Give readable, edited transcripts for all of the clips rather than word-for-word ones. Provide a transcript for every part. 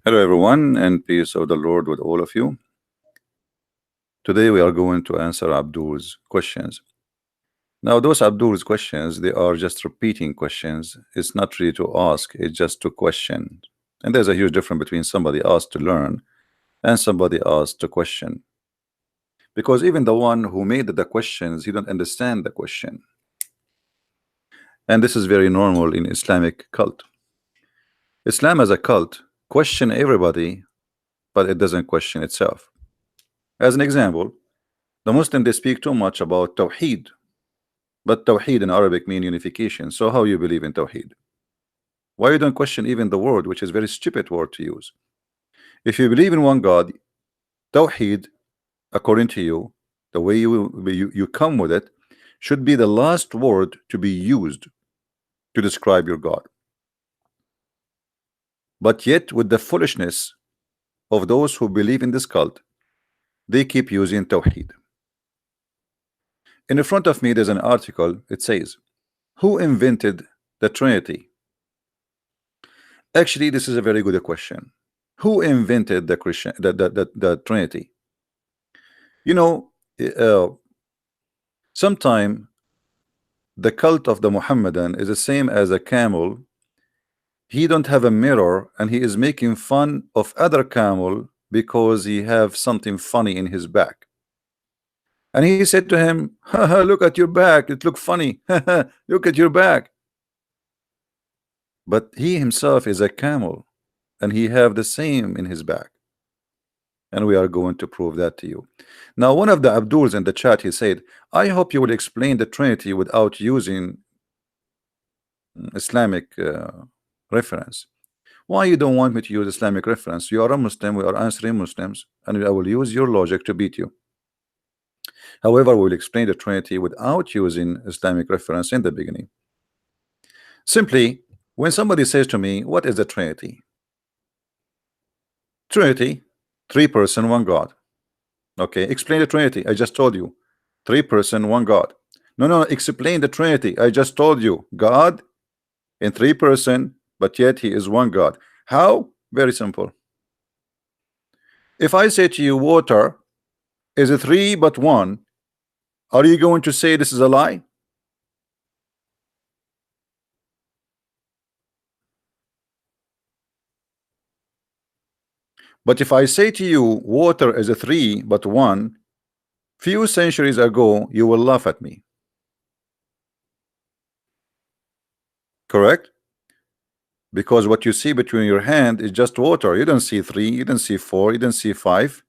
Hello, everyone, and peace of the Lord with all of you. Today, we are going to answer Abdul's questions. Now, those Abdul's questions, they are just repeating questions. It's not really to ask, it's just to question. And there's a huge difference between somebody asked to learn and somebody asked to question. Because even the one who made the questions, he don't understand the question. And this is very normal in Islamic cult. Islam as a cult question everybody, but it doesn't question itself. As an example, the Muslim they speak too much about Tawheed, but Tawheed in Arabic mean unification. So how you believe in Tawheed? Why you don't question even the word, which is very stupid word to use? If you believe in one God, Tawheed, according to you, the way you come with it, should be the last word to be used to describe your God. But yet, with the foolishness of those who believe in this cult, they keep using Tawheed. In the front of me, there's an article. It says, "Who invented the Trinity?" Actually, this is a very good question. Who invented the Trinity? You know, sometime the cult of the Muhammadan is the same as a camel. He don't have a mirror, and he is making fun of other camel because he have something funny in his back. And he said to him, "Haha, look at your back, it look funny. Look at your back." But he himself is a camel, and he have the same in his back. And we are going to prove that to you. Now, one of the Abduls in the chat, he said, "I hope you will explain the Trinity without using Islamic reference." Why you don't want me to use Islamic reference? You are a Muslim, we are answering Muslims, and I will use your logic to beat you. However, we will explain the Trinity without using Islamic reference in the beginning. Simply, when somebody says to me, "What is the Trinity?" Trinity, three person, one God. Okay, explain the Trinity. I just told you, three person, one God. No, explain the Trinity. I just told you, God in three person, but yet he is one God. How? Very simple. If I say to you, water is a three but one, are you going to say this is a lie? But if I say to you, water is a three but one, few centuries ago, you will laugh at me. Correct? Because what you see between your hand is just water. You don't see three, you don't see four, you don't see five.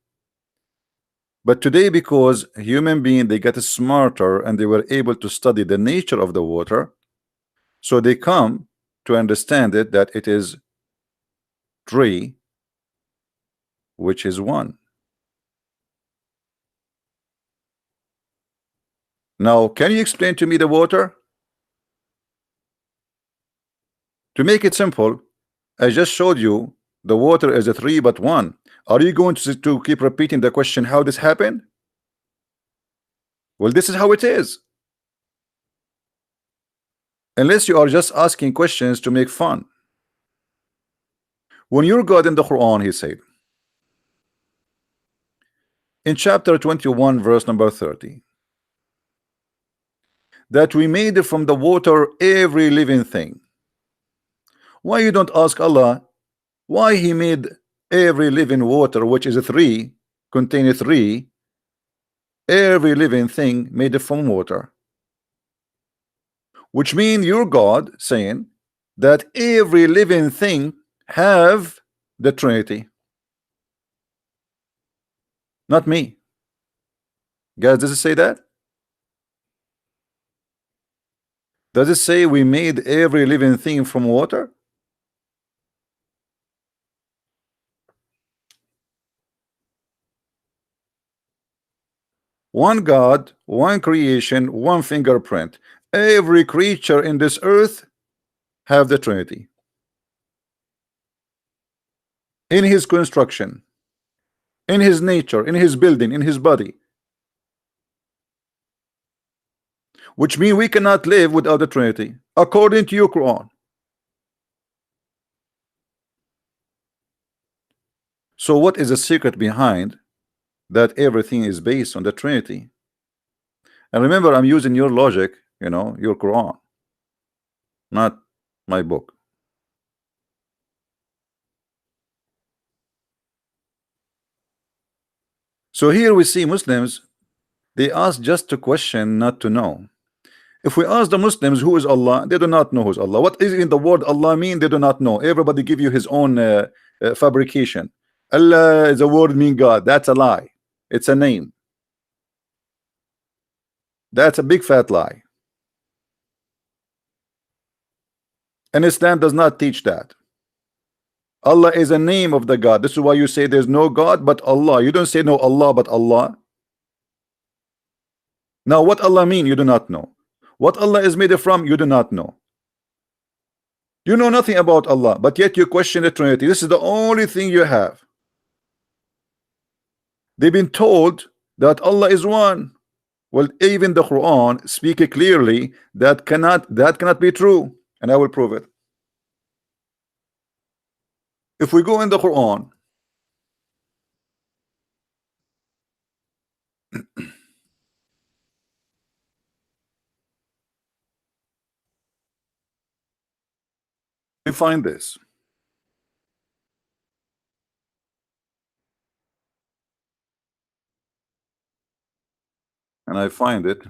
But today, because human beings they get smarter and they were able to study the nature of the water, so they come to understand it that it is three, which is one. Now, can you explain to me the water? To make it simple, I just showed you the water is a three but one. Are you going to keep repeating the question how this happened? Well, this is how it is. Unless you are just asking questions to make fun. When your God in the Quran, he said in chapter 21 verse number 30 that we made from the water every living thing. Why you don't ask Allah why he made every living water, which is a three, contain three, every living thing made from water? Which means your God saying that every living thing have the Trinity. Not me. Guys, does it say that? Does it say we made every living thing from water? One God, one creation, one fingerprint. Every creature in this earth have the Trinity in his construction, in his nature, in his building, in his body. Which means we cannot live without the Trinity according to your Quran. So what is the secret behind that everything is based on the Trinity? And remember, I'm using your logic, you know, your Quran, not my book. So here we see Muslims, they ask just to question, not to know. If we ask the Muslims who is Allah, they do not know who's Allah. What is in the word Allah mean? They do not know. Everybody give you his own fabrication. Allah is a word mean God. That's a lie. It's a name. That's a big fat lie. And Islam does not teach that. Allah is a name of the God. This is why you say there's no God but Allah. You don't say no Allah but Allah. Now what Allah mean? You do not know. What Allah is made from? You do not know. You know nothing about Allah, but yet you question the Trinity. This is the only thing you have. They've been told that Allah is one. Well, even the Quran speak clearly that cannot be true, and I will prove it. If we go in the Quran, we find this. And I find it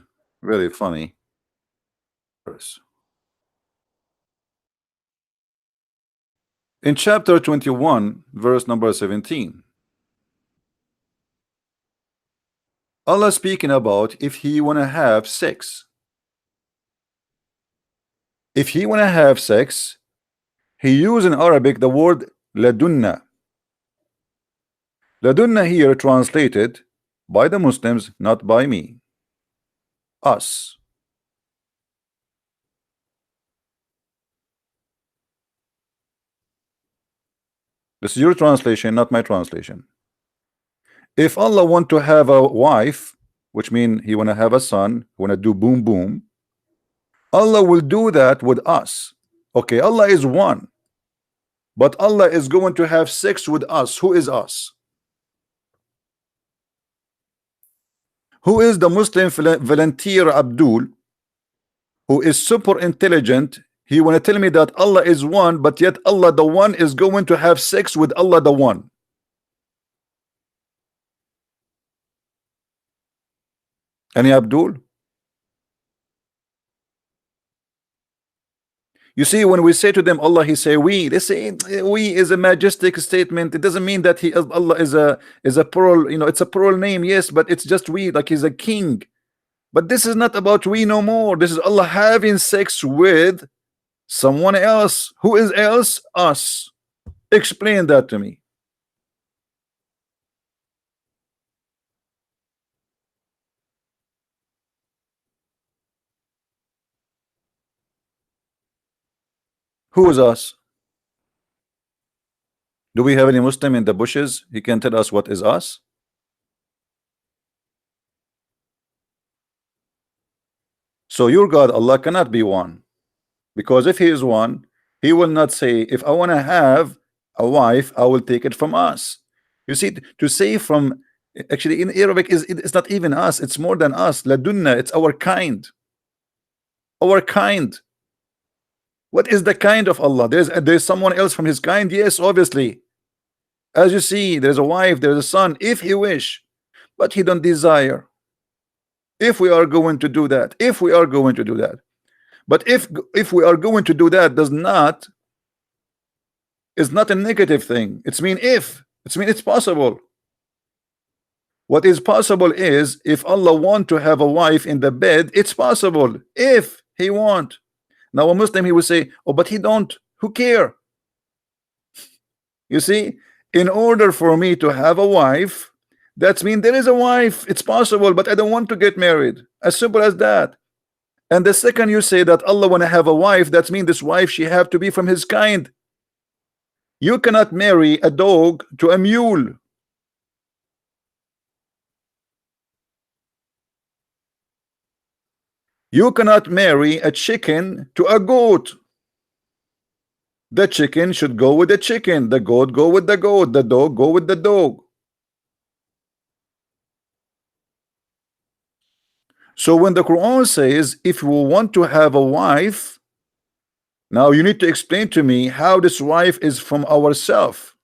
very funny. In chapter 21, verse number 17, Allah speaking about if he wanna have sex. If he wanna have sex, he used in Arabic the word ladunna. Ladunna here translated by the Muslims, not by me. Us. This is your translation, not my translation. If Allah want to have a wife, which means he want to have a son, want to do boom boom, Allah will do that with us. Okay, Allah is one, but Allah is going to have sex with us. Who is us? Who is the Muslim volunteer Abdul, who is super intelligent? He want to tell me that Allah is one, but yet Allah the one is going to have sex with Allah the one. Any Abdul? You see, when we say to them Allah, he say we. They say we is a majestic statement. It doesn't mean that he Allah is a plural, you know, it's a plural name, yes, but it's just we, like he's a king. But this is not about we no more. This is Allah having sex with someone else. Who is else? Us. Explain that to me. Who is us? Do we have any Muslim in the bushes? He can tell us what is us. So your God Allah cannot be one, because if he is one, he will not say if I want to have a wife I will take it from us. You see, to say from, actually in Arabic it's not even us, it's more than us. Ladunna, it's our kind. Our kind. What is the kind of Allah? There's someone else from his kind, yes, obviously. As you see, there's a wife, there's a son, if he wish, but he don't desire. If we are going to do that, if we are going to do that, but if we are going to do that, does not, is not a negative thing. It's mean if, it's mean it's possible. What is possible is if Allah want to have a wife in the bed, it's possible if he want. Now a Muslim, he will say, oh, but he don't, who care? You see, in order for me to have a wife, that's mean there is a wife, it's possible, but I don't want to get married. As simple as that. And the second you say that Allah want to have a wife, that's mean this wife, she have to be from his kind. You cannot marry a dog to a mule. You cannot marry a chicken to a goat. The chicken should go with the chicken, the goat go with the goat, the dog go with the dog. So when the Quran says if you want to have a wife, now you need to explain to me how this wife is from ourself.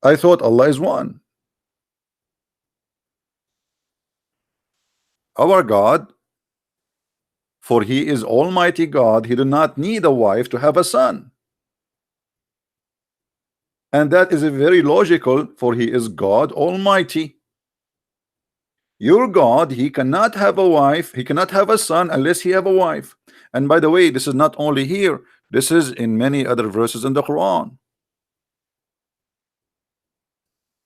I thought Allah is one. Our God, for he is Almighty God, he do not need a wife to have a son. And that is a very logical, for he is God Almighty. Your God, he cannot have a wife, he cannot have a son unless he have a wife. And by the way, this is not only here, this is in many other verses in the Quran.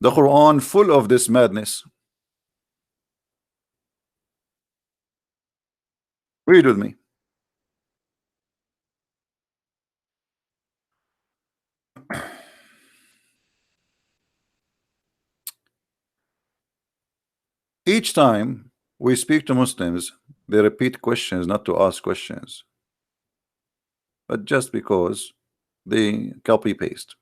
The Quran full of this madness. Read with me. Each time we speak to Muslims, they repeat questions not to ask questions, but just because they copy paste.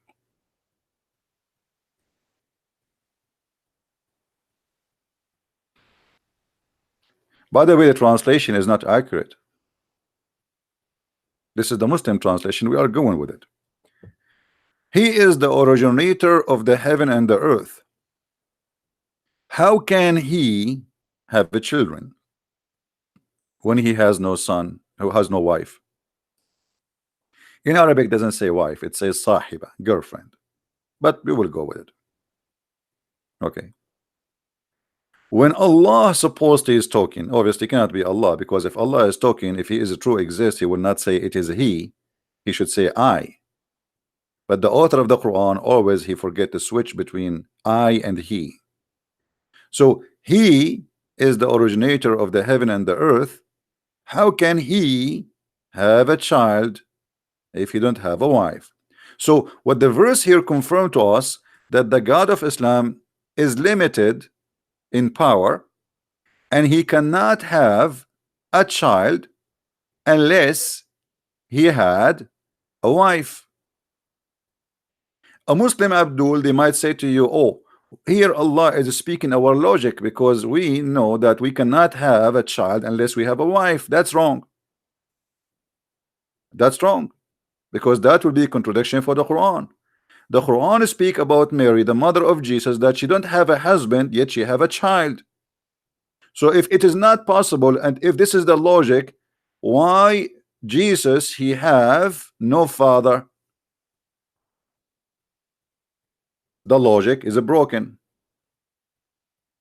By the way, the translation is not accurate. This is the Muslim translation. We are going with it. He is the originator of the heaven and the earth. How can he have the children when he has no son, who has no wife? In Arabic, it doesn't say wife, it says sahiba, girlfriend. But we will go with it. Okay. When Allah supposedly is talking, obviously cannot be Allah, because if Allah is talking, if he is a true exist, he will not say it is he should say I. But the author of the Quran always he forget to switch between I and he. So he is the originator of the heaven and the earth. How can he have a child if he don't have a wife? So what the verse here confirmed to us, that the God of Islam is limited in power, and he cannot have a child unless he had a wife. A Muslim, Abdul, they might say to you, oh, here Allah is speaking our logic, because we know that we cannot have a child unless we have a wife. That's wrong. That's wrong, because that would be a contradiction for the Quran. The Quran speak about Mary, the mother of Jesus, that she don't have a husband, yet she have a child. So if it is not possible, and if this is the logic, why Jesus he have no father? The logic is broken.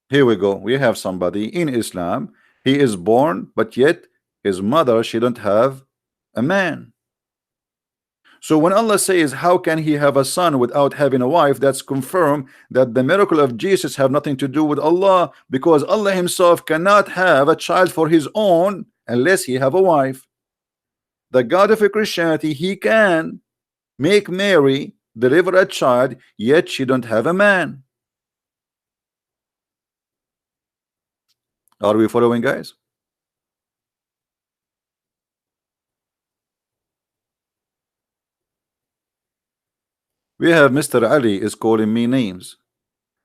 Here we go. We have somebody in Islam, he is born, but yet his mother, she don't have a man. So when Allah says how can he have a son without having a wife, that's confirmed that the miracle of Jesus have nothing to do with Allah, because Allah himself cannot have a child for his own unless he have a wife. The God of Christianity, he can make Mary deliver a child, yet she don't have a man. Are we following, guys? We have Mr. Ali is calling me names.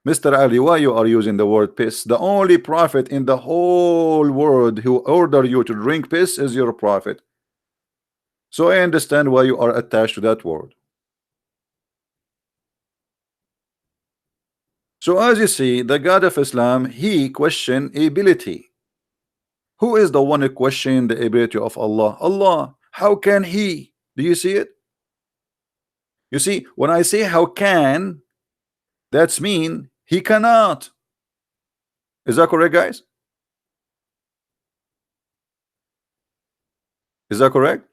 Mr. Ali, why you are using the word piss? The only prophet in the whole world who order you to drink piss is your prophet. So I understand why you are attached to that word. So as you see, the God of Islam, he question ability. Who is the one who question the ability of Allah? Allah. How can he? Do you see it? You see, when I say how can, that's mean he cannot. Is that correct, guys? Is that correct?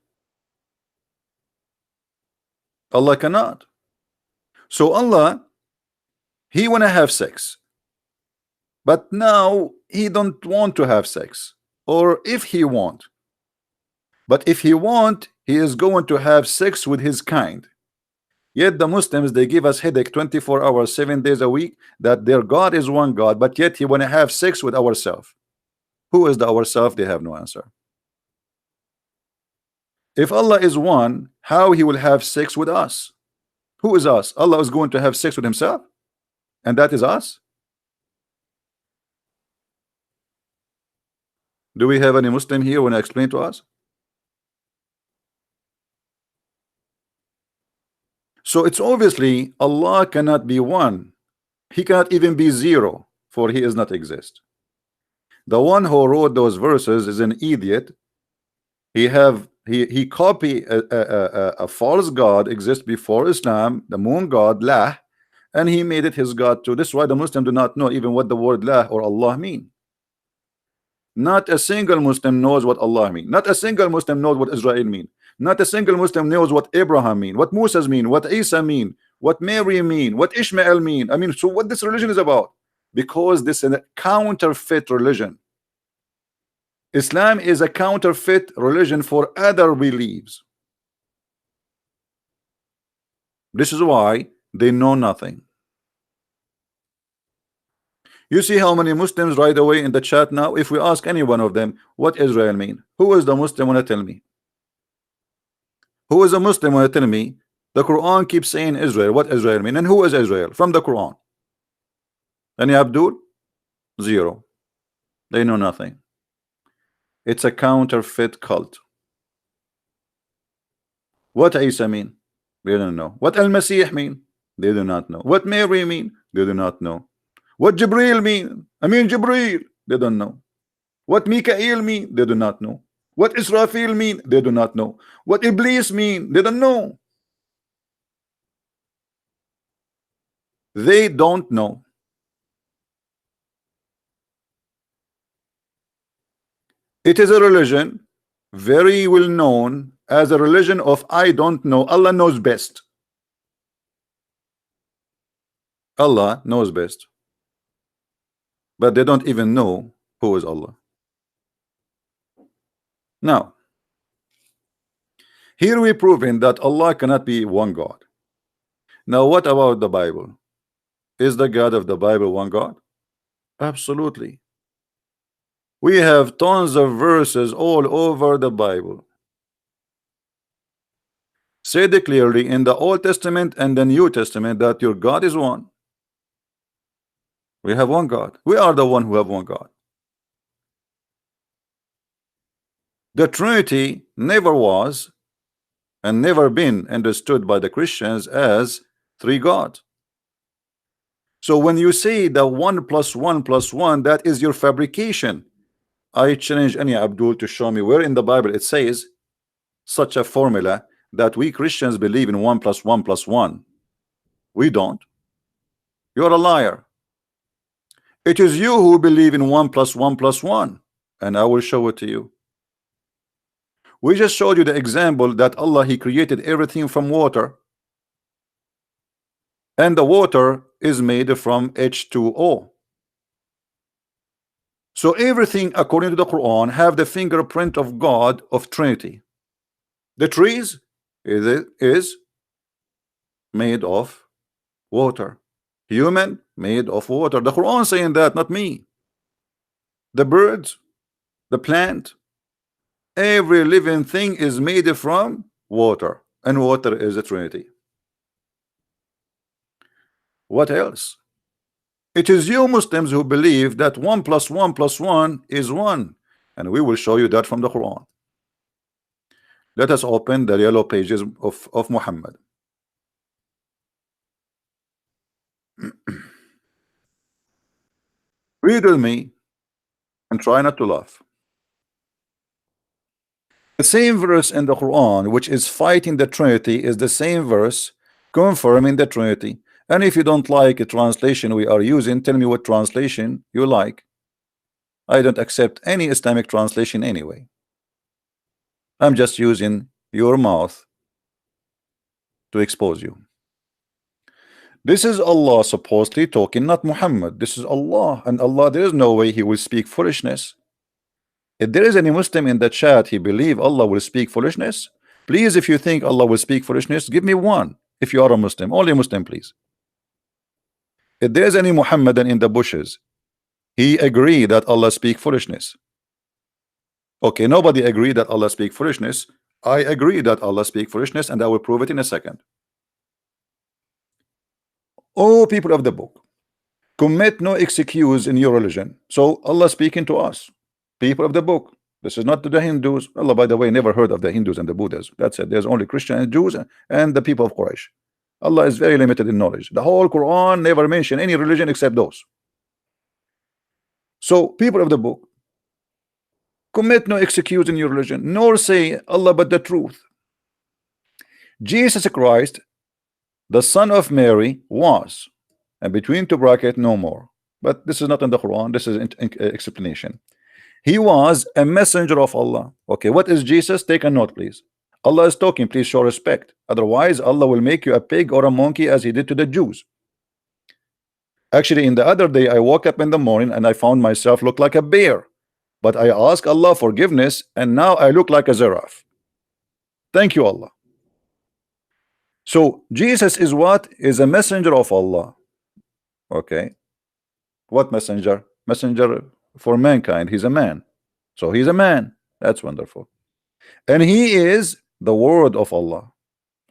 Allah cannot. So Allah, he wanna have sex, but now he don't want to have sex, or if he want. But if he want, he is going to have sex with his kind. Yet the Muslims, they give us headache 24 hours 7 days a week, that their God is one God, but yet he want to have sex with ourselves. Who is the ourself? They have no answer. If Allah is one, how he will have sex with us. Who is us? Allah is going to have sex with himself, and that is us. Do we have any Muslim here when I explain to us? So it's obviously Allah cannot be one. He cannot even be zero, for he is not exist. The one who wrote those verses is an idiot. He copy a false god exist before Islam, the moon god Lah, and he made it his god too. This is why the Muslims do not know even what the word Lah or Allah mean. Not a single Muslim knows what Allah mean. Not a single Muslim knows what Israel mean. Not a single Muslim knows what Abraham mean, what Moses mean, what Isa mean, what Mary mean, what Ishmael mean. I mean, so what this religion is about? Because this is a counterfeit religion. Islam is a counterfeit religion for other beliefs. This is why they know nothing. You see how many Muslims right away in the chat now, if we ask any one of them what Israel mean, who is the Muslim want to tell me? Who is a Muslim want to tell me the Quran keeps saying Israel, what Israel mean, and who is Israel from the Quran? Any Abdul? Zero. They know nothing. It's a counterfeit cult. What Isa mean? They don't know. What Al-Masih mean? They do not know. What Mary mean? They do not know. What Jibril mean? I mean Jibril. They don't know. What Mikael mean? They do not know. What Israfil mean? They do not know. What Iblis mean? They don't know. They don't know. It is a religion very well known as a religion of I don't know. Allah knows best. Allah knows best. But they don't even know who is Allah. Now, here we proving that Allah cannot be one God. Now, what about the Bible? Is the God of the Bible one God? Absolutely. We have tons of verses all over the Bible. Said clearly in the Old Testament and the New Testament that your God is one. We have one God. We are the one who have one God. The Trinity never was and never been understood by the Christians as three gods. So when you say the 1 + 1 + 1, that is your fabrication. I challenge any Abdul to show me where in the Bible it says such a formula that we Christians believe in 1 + 1 + 1. We don't. You're a liar. It is you who believe in 1 + 1 + 1, and I will show it to you. We just showed you the example that Allah, He created everything from water, and the water is made from H2O. So everything according to the Quran have the fingerprint of God of Trinity. The trees is made of water. Human made of water. The Quran saying that, not me. The birds, the plant, every living thing is made from water, and water is a Trinity. What else? It is you Muslims who believe that 1 + 1 + 1 is 1, and we will show you that from the Quran. Let us open the yellow pages of Muhammad. Read with me and try not to laugh. The same verse in the Quran which is fighting the Trinity is the same verse confirming the Trinity. And if you don't like a translation we are using, tell me what translation you like. I don't accept any Islamic translation anyway. I'm just using your mouth to expose you. This is Allah supposedly talking, not Muhammad. This is Allah, and Allah, there is no way He will speak foolishness. If there is any Muslim in the chat, he believe Allah will speak foolishness, please, if you think Allah will speak foolishness, give me one. If you are a Muslim, only Muslim, please. If there is any Muhammadan in the bushes, he agree that Allah speak foolishness. Okay, nobody agree that Allah speak foolishness. I agree that Allah speak foolishness, and I will prove it in a second. Oh, people of the book, commit no excuse in your religion. So Allah speaking to us, people of the book. This is not to the Hindus. Allah, by the way, never heard of the Hindus and the Buddhas. That's it. There's only Christians and Jews and the people of Quraysh. Allah is very limited in knowledge. The whole Quran never mentioned any religion except those. So, people of the book, commit no excuse in your religion, nor say Allah but the truth. Jesus Christ, the son of Mary, was, and between two brackets, no more. But this is not in the Quran. This is in explanation. He was a messenger of Allah. Okay, what is Jesus? Take a note, please. Allah is talking. Please show respect. Otherwise, Allah will make you a pig or a monkey, as He did to the Jews. Actually, in the other day, I woke up in the morning and I found myself look like a bear. But I asked Allah forgiveness, and now I look like a giraffe. Thank you, Allah. So Jesus is what? Is a messenger of Allah. Okay. What messenger? Messenger for mankind. He's a man. So he's a man. That's wonderful. And he is the word of Allah.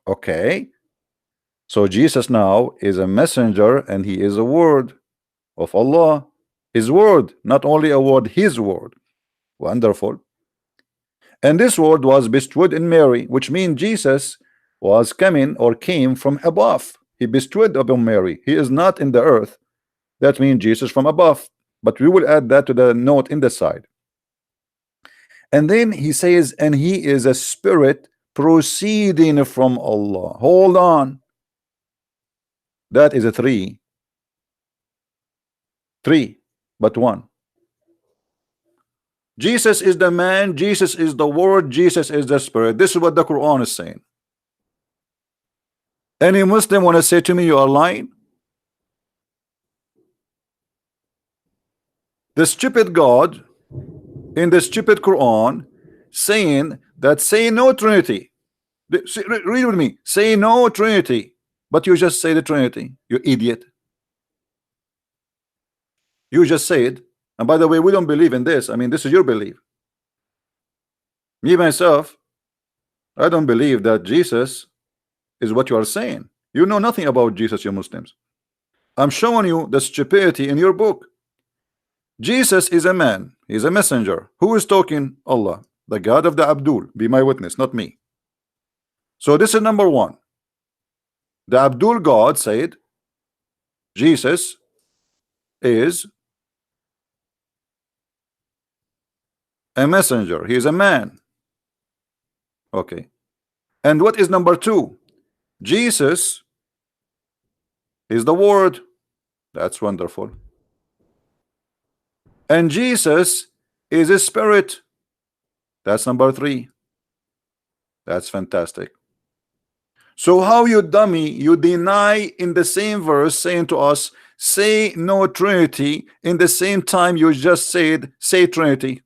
Okay. So Jesus now is a messenger, and he is a word of Allah. His word, not only a word, his word. Wonderful. And this word was bestowed in Mary, which means Jesus was coming or came from above. He bestowed upon Mary. He is not in the earth. That means Jesus from above. But we will add that to the note in the side. And then he says, and he is a spirit proceeding from Allah. Hold on. That is a three, but one. Jesus is the man, Jesus is the word, Jesus is the spirit. This is what the Quran is saying. Any Muslim want to say to me you are lying? The stupid God in the stupid Quran saying that say no Trinity. Read with me. Say no Trinity. But you just say the Trinity. You idiot. You just say it. And by the way, we don't believe in this. I mean, this is your belief. Me myself, I don't believe that Jesus is what you are saying. You know nothing about Jesus, you Muslims. I'm showing you the stupidity in your book. Jesus is a man. He's a messenger. Who is talking? Allah, the God of the Abdul. Be my witness, not me. So this is number one. The Abdul God said Jesus is a messenger. He is a man. Okay. And what is number two? Jesus is the word. That's wonderful. And Jesus is a spirit. That's number three. That's fantastic. So how, you dummy, you deny in the same verse saying to us, say no Trinity, in the same time you just said say Trinity.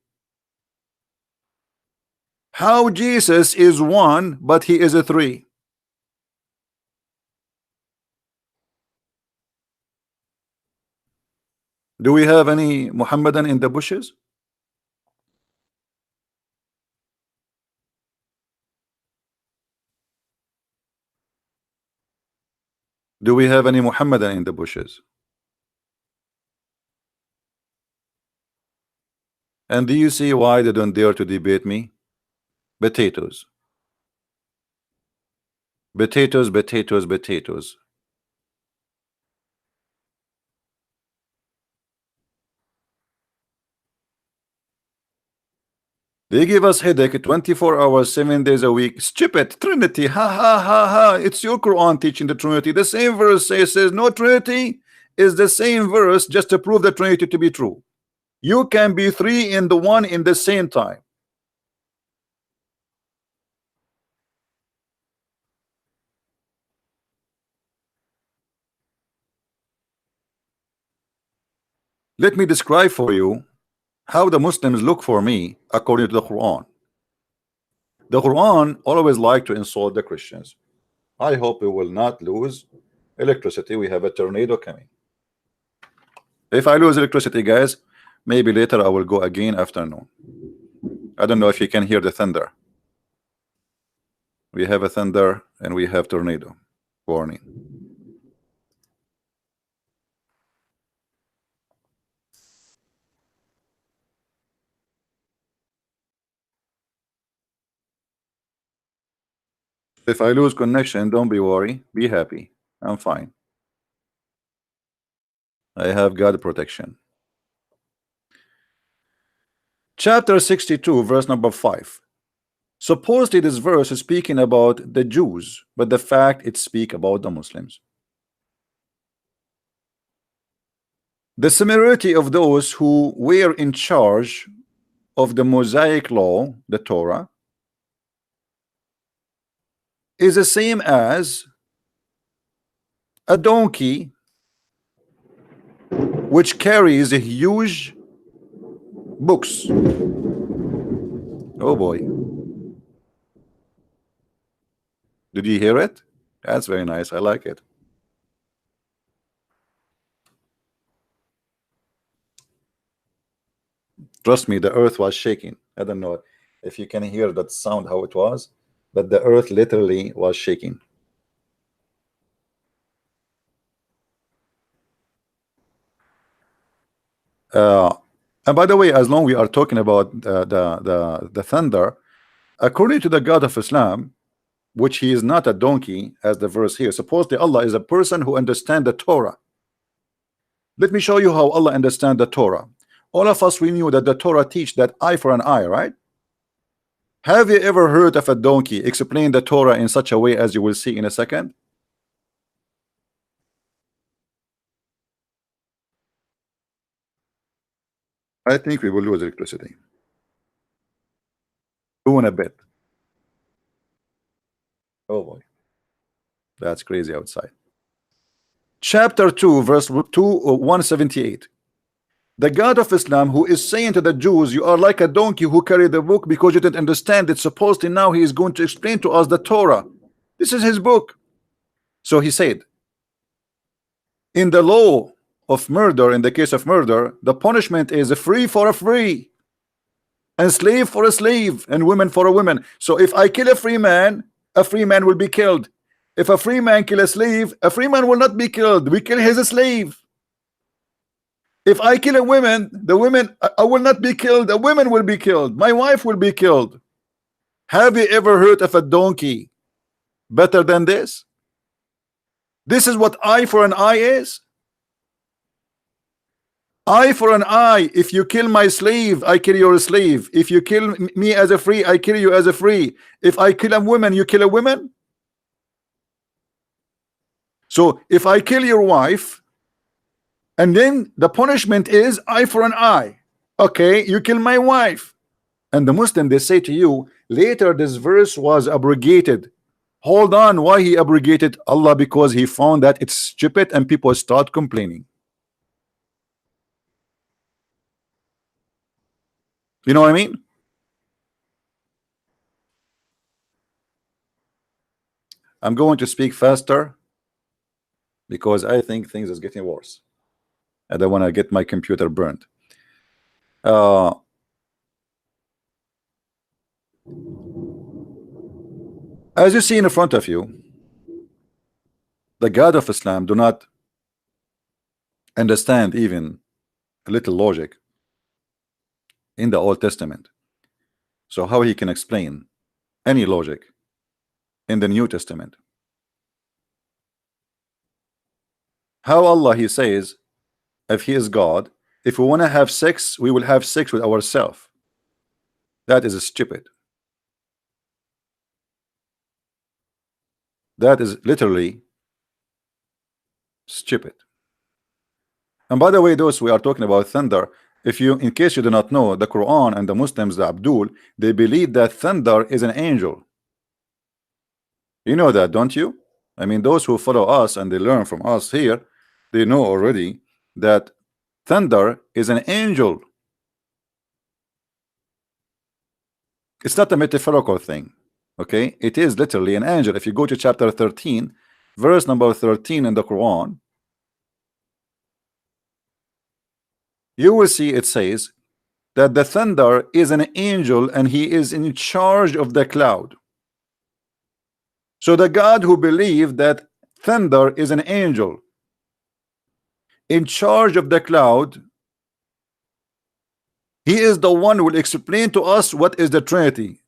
How Jesus is one but he is a three? Do we have any Muhammadan in the bushes? Do we have any Muhammadan in the bushes? And do you see why they don't dare to debate me? Potatoes. Potatoes, potatoes, potatoes. They give us headache 24 hours, 7 days a week. Stupid Trinity. Ha ha ha ha. It's your Quran teaching the Trinity. The same verse says no Trinity is the same verse just to prove the Trinity to be true. You can be three in the one in the same time. Let me describe for you how the Muslims look for me according to the Quran. The Quran always like to insult the Christians. I hope we will not lose electricity. We have a tornado coming. If I lose electricity, guys, maybe later I will go again afternoon. I don't know if you can hear the thunder. We have a thunder and we have tornado warning. If I lose connection, don't be worried. Be happy. I'm fine. I have God protection. Chapter 62, verse number 5. Supposedly this verse is speaking about the Jews, but the fact it speaks about the Muslims. The similarity of those who were in charge of the Mosaic law, the Torah, is the same as a donkey which carries a huge books. Oh boy. Did you hear it? That's very nice. I like it. Trust me, the earth was shaking. I don't know if you can hear that sound, how it was, but the earth literally was shaking. And by the way, as long we are talking about the thunder, according to the God of Islam, which he is not a donkey, as the verse here, supposedly Allah is a person who understands the Torah. Let me show you how Allah understands the Torah. All of us, we knew that the Torah teach that eye for an eye, right? Have you ever heard of a donkey explain the Torah in such a way as you will see in a second? I think we will lose electricity. Doing a bit. Oh boy. That's crazy outside. Chapter 2, verse 178. The God of Islam who is saying to the Jews, you are like a donkey who carried the book because you didn't understand it. Supposedly now he is going to explain to us the Torah. This is his book. So he said, in the law of murder, in the case of murder, the punishment is a free for a free, and slave for a slave, and women for a woman. So if I kill a free man will be killed. If a free man kill a free man will not be killed. We kill his slave. If I kill a woman, I will not be killed. A woman will be killed. My wife will be killed. Have you ever heard of a donkey better than this? This is what eye for an eye is. Eye for an eye. If you kill my slave, I kill your slave. If you kill me as a free, I kill you as a free. If I kill a woman, you kill a woman. So if I kill your wife, and then the punishment is eye for an eye. Okay, you kill my wife. And the Muslim, they say to you, later this verse was abrogated. Hold on, why he abrogated? Allah, because he found that it's stupid and people start complaining. You know what I mean? I'm going to speak faster because I think things is getting worse. I don't want to get my computer burned. As you see in front of you, the God of Islam do not understand even a little logic in the Old Testament. So how he can explain any logic in the New Testament? How Allah, he says, if he is God, if we want to have sex, we will have sex with ourselves. That is stupid. That is literally stupid. And by the way, those we are talking about thunder, if you, in case you do not know, the Quran and the Muslims, the Abdul, they believe that thunder is an angel. You know that, don't you? I mean, those who follow us and they learn from us here, they know already that thunder is an angel. It's not a metaphorical thing. Okay, it is literally an angel. If you go to chapter 13, verse number 13 in the Quran, you will see it says that the thunder is an angel and he is in charge of the cloud. So the God who believed that thunder is an angel in charge of the cloud, he is the one who will explain to us what is the Trinity.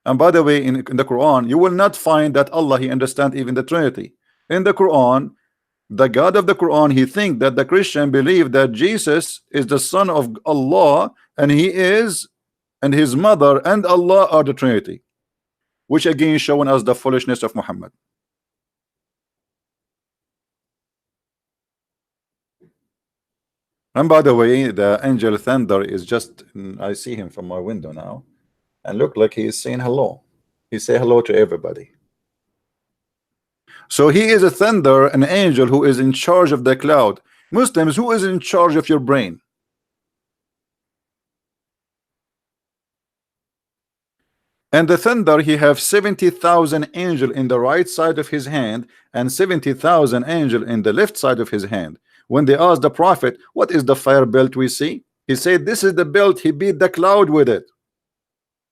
And by the way, in the Quran, you will not find that Allah he understand even the Trinity. In the Quran, the God of the Quran, he think that the Christian believe that Jesus is the son of Allah, and he is, and his mother and Allah are the Trinity, which again showing us the foolishness of Muhammad. And by the way, the angel thunder is just, I see him from my window now, and look like he is saying hello. He say hello to everybody. So he is a thunder, an angel who is in charge of the cloud. Muslims, who is in charge of your brain? And the thunder, he have 70,000 angel in the right side of his hand and 70,000 angel in the left side of his hand. When they asked the prophet, what is the fire belt we see? He said, this is the belt, he beat the cloud with it.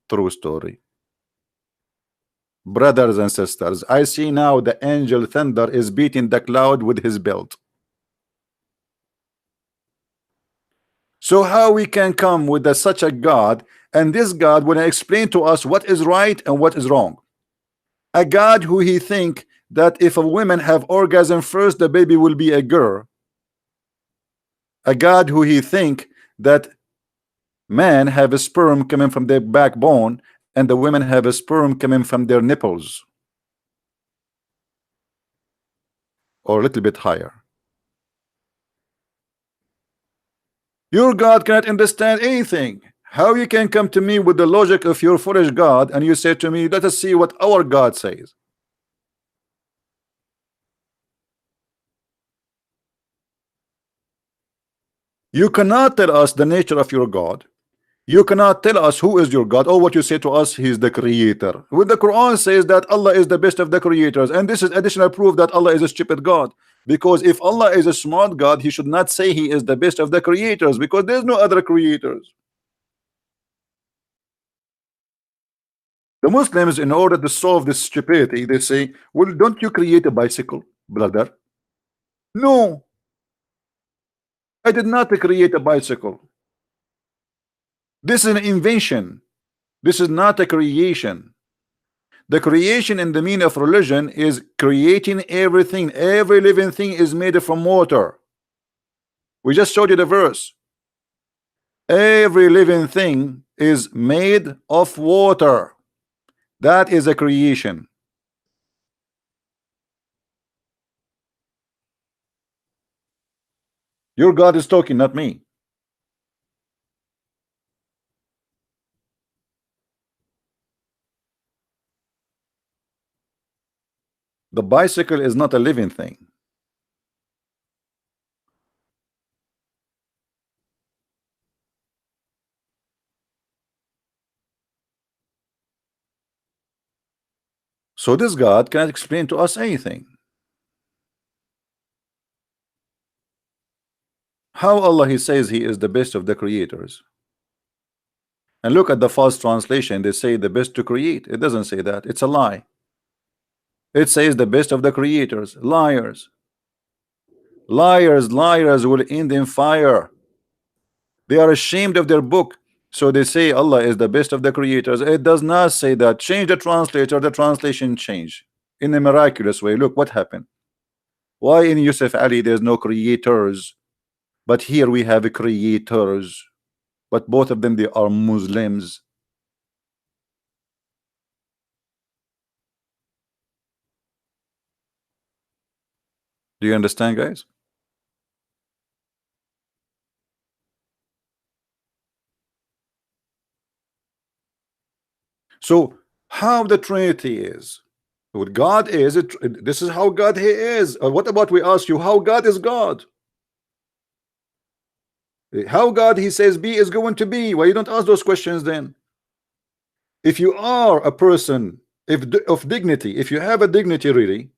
True story. Brothers and sisters, I see now the angel thunder is beating the cloud with his belt. So how we can come with such a God, and this God will explain to us what is right and what is wrong? A God who he think that if a woman have orgasm first, the baby will be a girl. A God who he think that men have a sperm coming from their backbone and the women have a sperm coming from their nipples, or a little bit higher. Your God cannot understand anything. How you can come to me with the logic of your foolish God and you say to me, let us see what our God says? You cannot tell us the nature of your God. You cannot tell us who is your God. Or what you say to us, he is the creator. When the Quran says that Allah is the best of the creators, and this is additional proof that Allah is a stupid God. Because if Allah is a smart God, he should not say he is the best of the creators, because there's no other creators. The Muslims, in order to solve this stupidity, they say, well, don't you create a bicycle, brother? No, I did not create a bicycle. This is an invention. This is not a creation. The creation in the meaning of religion is creating everything. Every living thing is made from water. We just showed you the verse. Every living thing is made of water. That is a creation. Your God is talking, not me. The bicycle is not a living thing. So this God cannot explain to us anything. How Allah he says he is the best of the creators? And look at the false translation. They say the best to create. It doesn't say that. It's a lie. It says the best of the creators. Liars. Liars, liars will end in fire. They are ashamed of their book. So they say Allah is the best of the creators. It does not say that. Change the translator, the translation change in a miraculous way. Look what happened. Why in Yusuf Ali there's no creators, but here we have creators, but both of them they are Muslims. Do you understand, guys? So how the Trinity is, what God is, this is how God he is. What about we ask you how God is God? How God he says be is going to be. Why you don't ask those questions then? If you are a person of dignity, if you have a dignity really,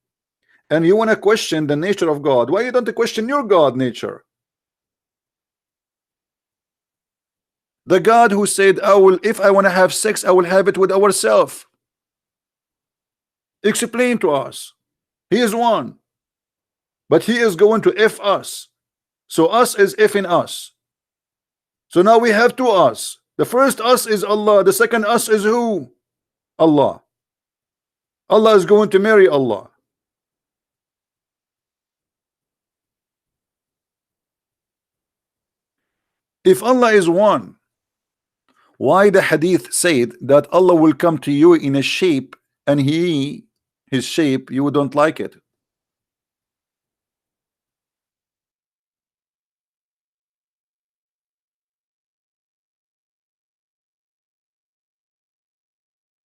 and you want to question the nature of God, why you don't question your God nature? The God who said, I will, if I want to have sex, I will have it with ourselves. Explain to us. He is one, but he is going to F us. So us is Fing us. So now we have two us. The first us is Allah. The second us is who? Allah. Allah is going to marry Allah. If Allah is one, why the hadith said that Allah will come to you in a shape, and his shape, you don't like it?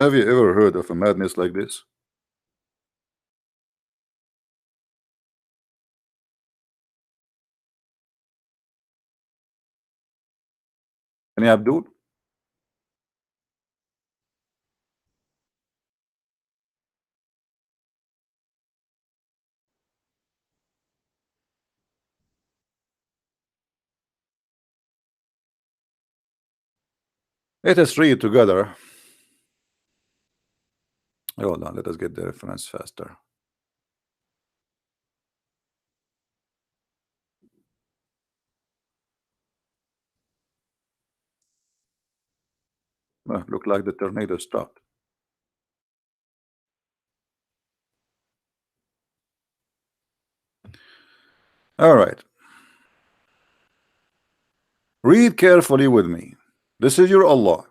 Have you ever heard of a madness like this? Any Abdul? Let us read together. Hold on, let us get the reference faster. Look like the tornado stopped. All right. Read carefully with me. This is your Allah,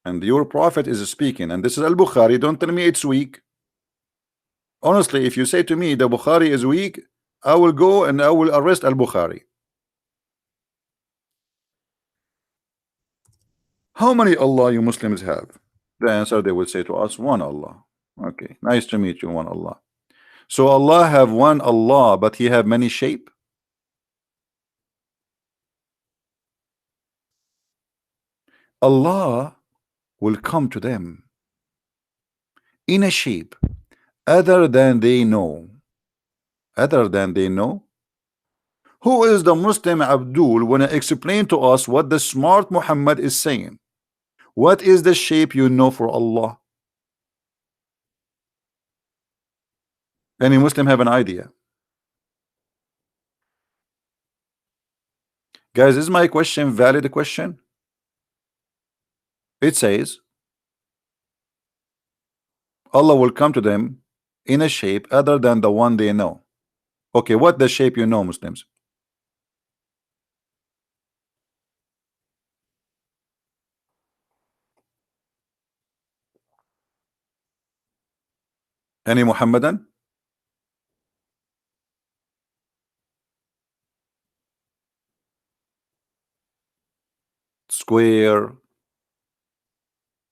and your Prophet is speaking, and this is Al-Bukhari. Don't tell me it's weak. Honestly, if you say to me the Bukhari is weak, I will go and I will arrest Al-Bukhari. How many Allah you Muslims have? The answer they will say to us, one Allah. Okay, nice to meet you, one Allah. So Allah have one Allah, but he have many shape. Allah will come to them in a shape other than they know. Other than they know. Who is the Muslim Abdul when I explain to us what the smart Muhammad is saying? What is the shape you know for Allah? Any Muslim have an idea? Guys, is my question valid question? It says Allah will come to them in a shape other than the one they know. Okay, what the shape you know, Muslims? Any Muhammadan? Square,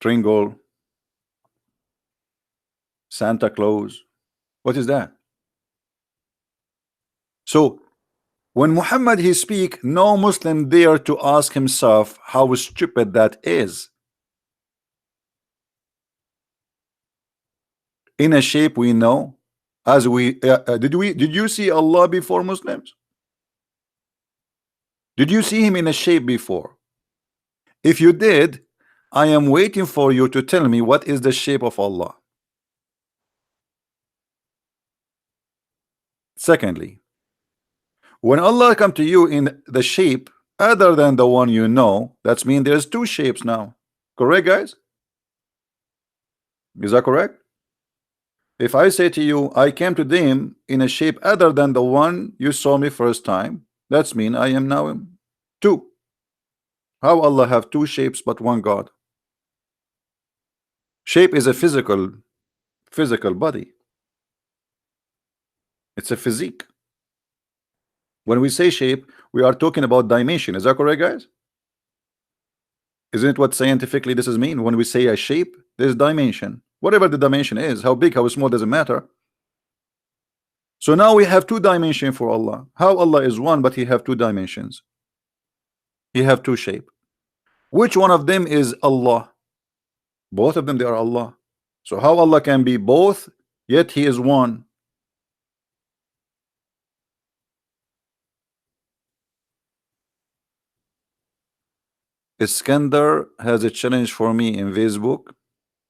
triangle, Santa Claus. What is that? So when Muhammad he speak, no Muslim dare to ask himself how stupid that is. In a shape we know, as we did you see Allah before, Muslims? Did you see him in a shape before? If you did, I am waiting for you to tell me what is the shape of Allah. Secondly, when Allah come to you in the shape other than the one you know, that's mean there's two shapes now. Correct, guys? Is that correct? If I say to you, I came to them in a shape other than the one you saw me first time, that's mean I am now two. How Allah have two shapes but one God? Shape is a physical body. It's a physique. When we say shape, we are talking about dimension. Is that correct, guys? Isn't it what scientifically this is mean? When we say a shape, there's dimension. Whatever the dimension is, how big, how small, doesn't matter. So now we have two dimensions for Allah. How Allah is one, but he have two dimensions. He have two shape. Which one of them is Allah? Both of them, they are Allah. So how Allah can be both, yet he is one? Iskandar has a challenge for me in Facebook.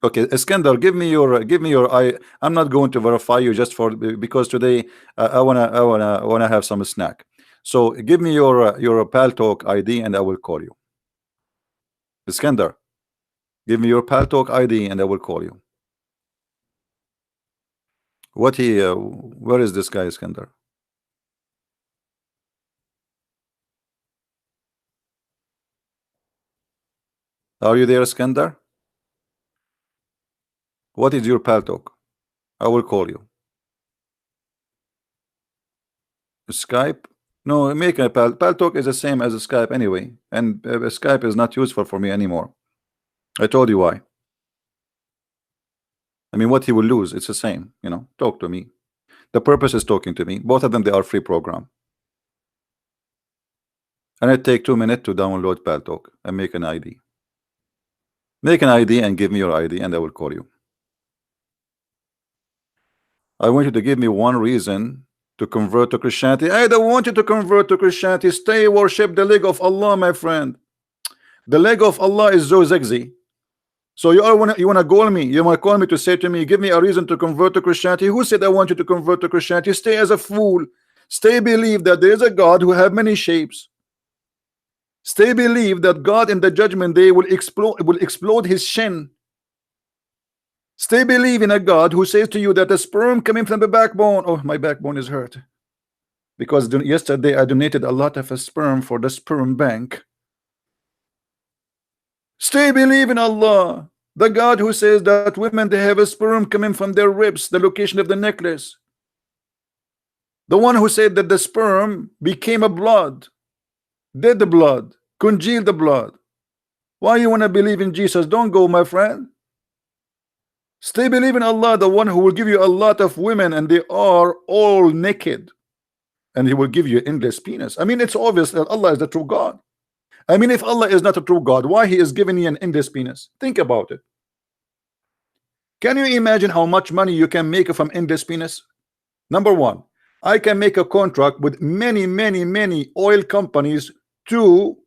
Okay, Iskandar, give me your I'm not going to verify you just for because today I wanna have some snack. So give me your Paltalk ID and I will call you. Iskandar, give me your Paltalk ID and I will call you. What he where is this guy, Iskandar? Are you there, Iskandar? What is your Paltalk? I will call you. Skype? No, make a Paltalk is the same as a Skype anyway, and Skype is not useful for me anymore. I told you why. I mean, what he will lose, it's the same, you know. Talk to me. The purpose is talking to me. Both of them, they are free program. And it take 2 minutes to download Paltalk and make an ID. Make an ID and give me your ID and I will call you. I want you to give me one reason to convert to Christianity. I don't want you to convert to Christianity. Stay worship the leg of Allah, my friend. The leg of Allah is so sexy. So you wanna call me? You wanna call me to say to me, give me a reason to convert to Christianity? Who said I want you to convert to Christianity? Stay as a fool. Stay believe that there is a God who have many shapes. Stay believe that God in the judgment day will explode his shin. Stay believe in a God who says to you that the sperm coming from the backbone. Oh, my backbone is hurt because yesterday I donated a lot of a sperm for the sperm bank. Stay believe in Allah, the God who says that women they have a sperm coming from their ribs, the location of the necklace. The one who said that the sperm became a blood, did the blood, congealed the blood. Why you want to believe in Jesus? Don't go, my friend. Stay believe in Allah, the one who will give you a lot of women and they are all naked, and he will give you endless penis. I mean, it's obvious that Allah is the true God. I mean, if Allah is not a true God, why he is giving you an endless penis? Think about it. Can you imagine how much money you can make from endless penis? Number one, I can make a contract with many oil companies to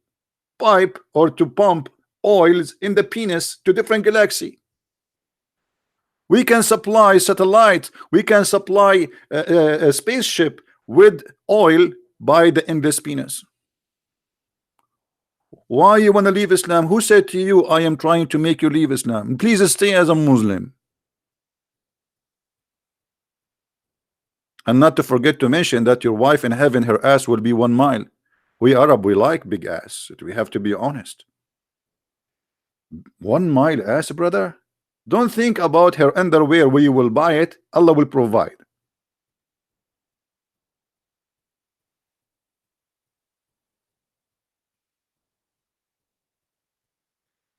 pipe or to pump oils in the penis to different galaxy. We can supply satellite, we can supply a spaceship with oil by the endless penis. Why you want to leave Islam? Who said to you I am trying to make you leave Islam? Please stay as a Muslim. And not to forget to mention that your wife in heaven, her ass will be 1 mile. We Arab, we like big ass. We have to be honest. 1 mile ass, brother. Don't think about her underwear where you will buy it. Allah will provide.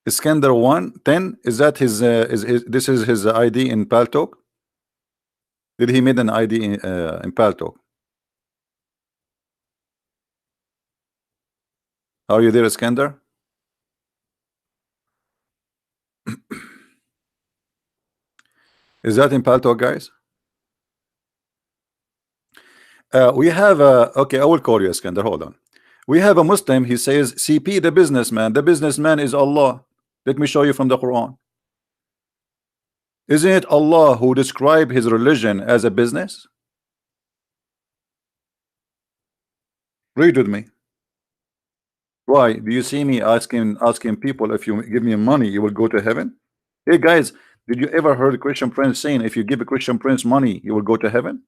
Iskandar 110, is that his this is his ID in Paltalk? Did he made an ID in Paltalk? Are you there, Iskandar? Is that in Paltalk, guys? We have a okay, I will call you, Iskandar. Hold on. We have a Muslim, he says CP the businessman is Allah. Let me show you from the Quran. Isn't it Allah who described his religion as a business? Read with me. Why do you see me asking people, if you give me money you will go to heaven? Hey guys, did you ever heard a Christian prince saying if you give a Christian prince money you will go to heaven?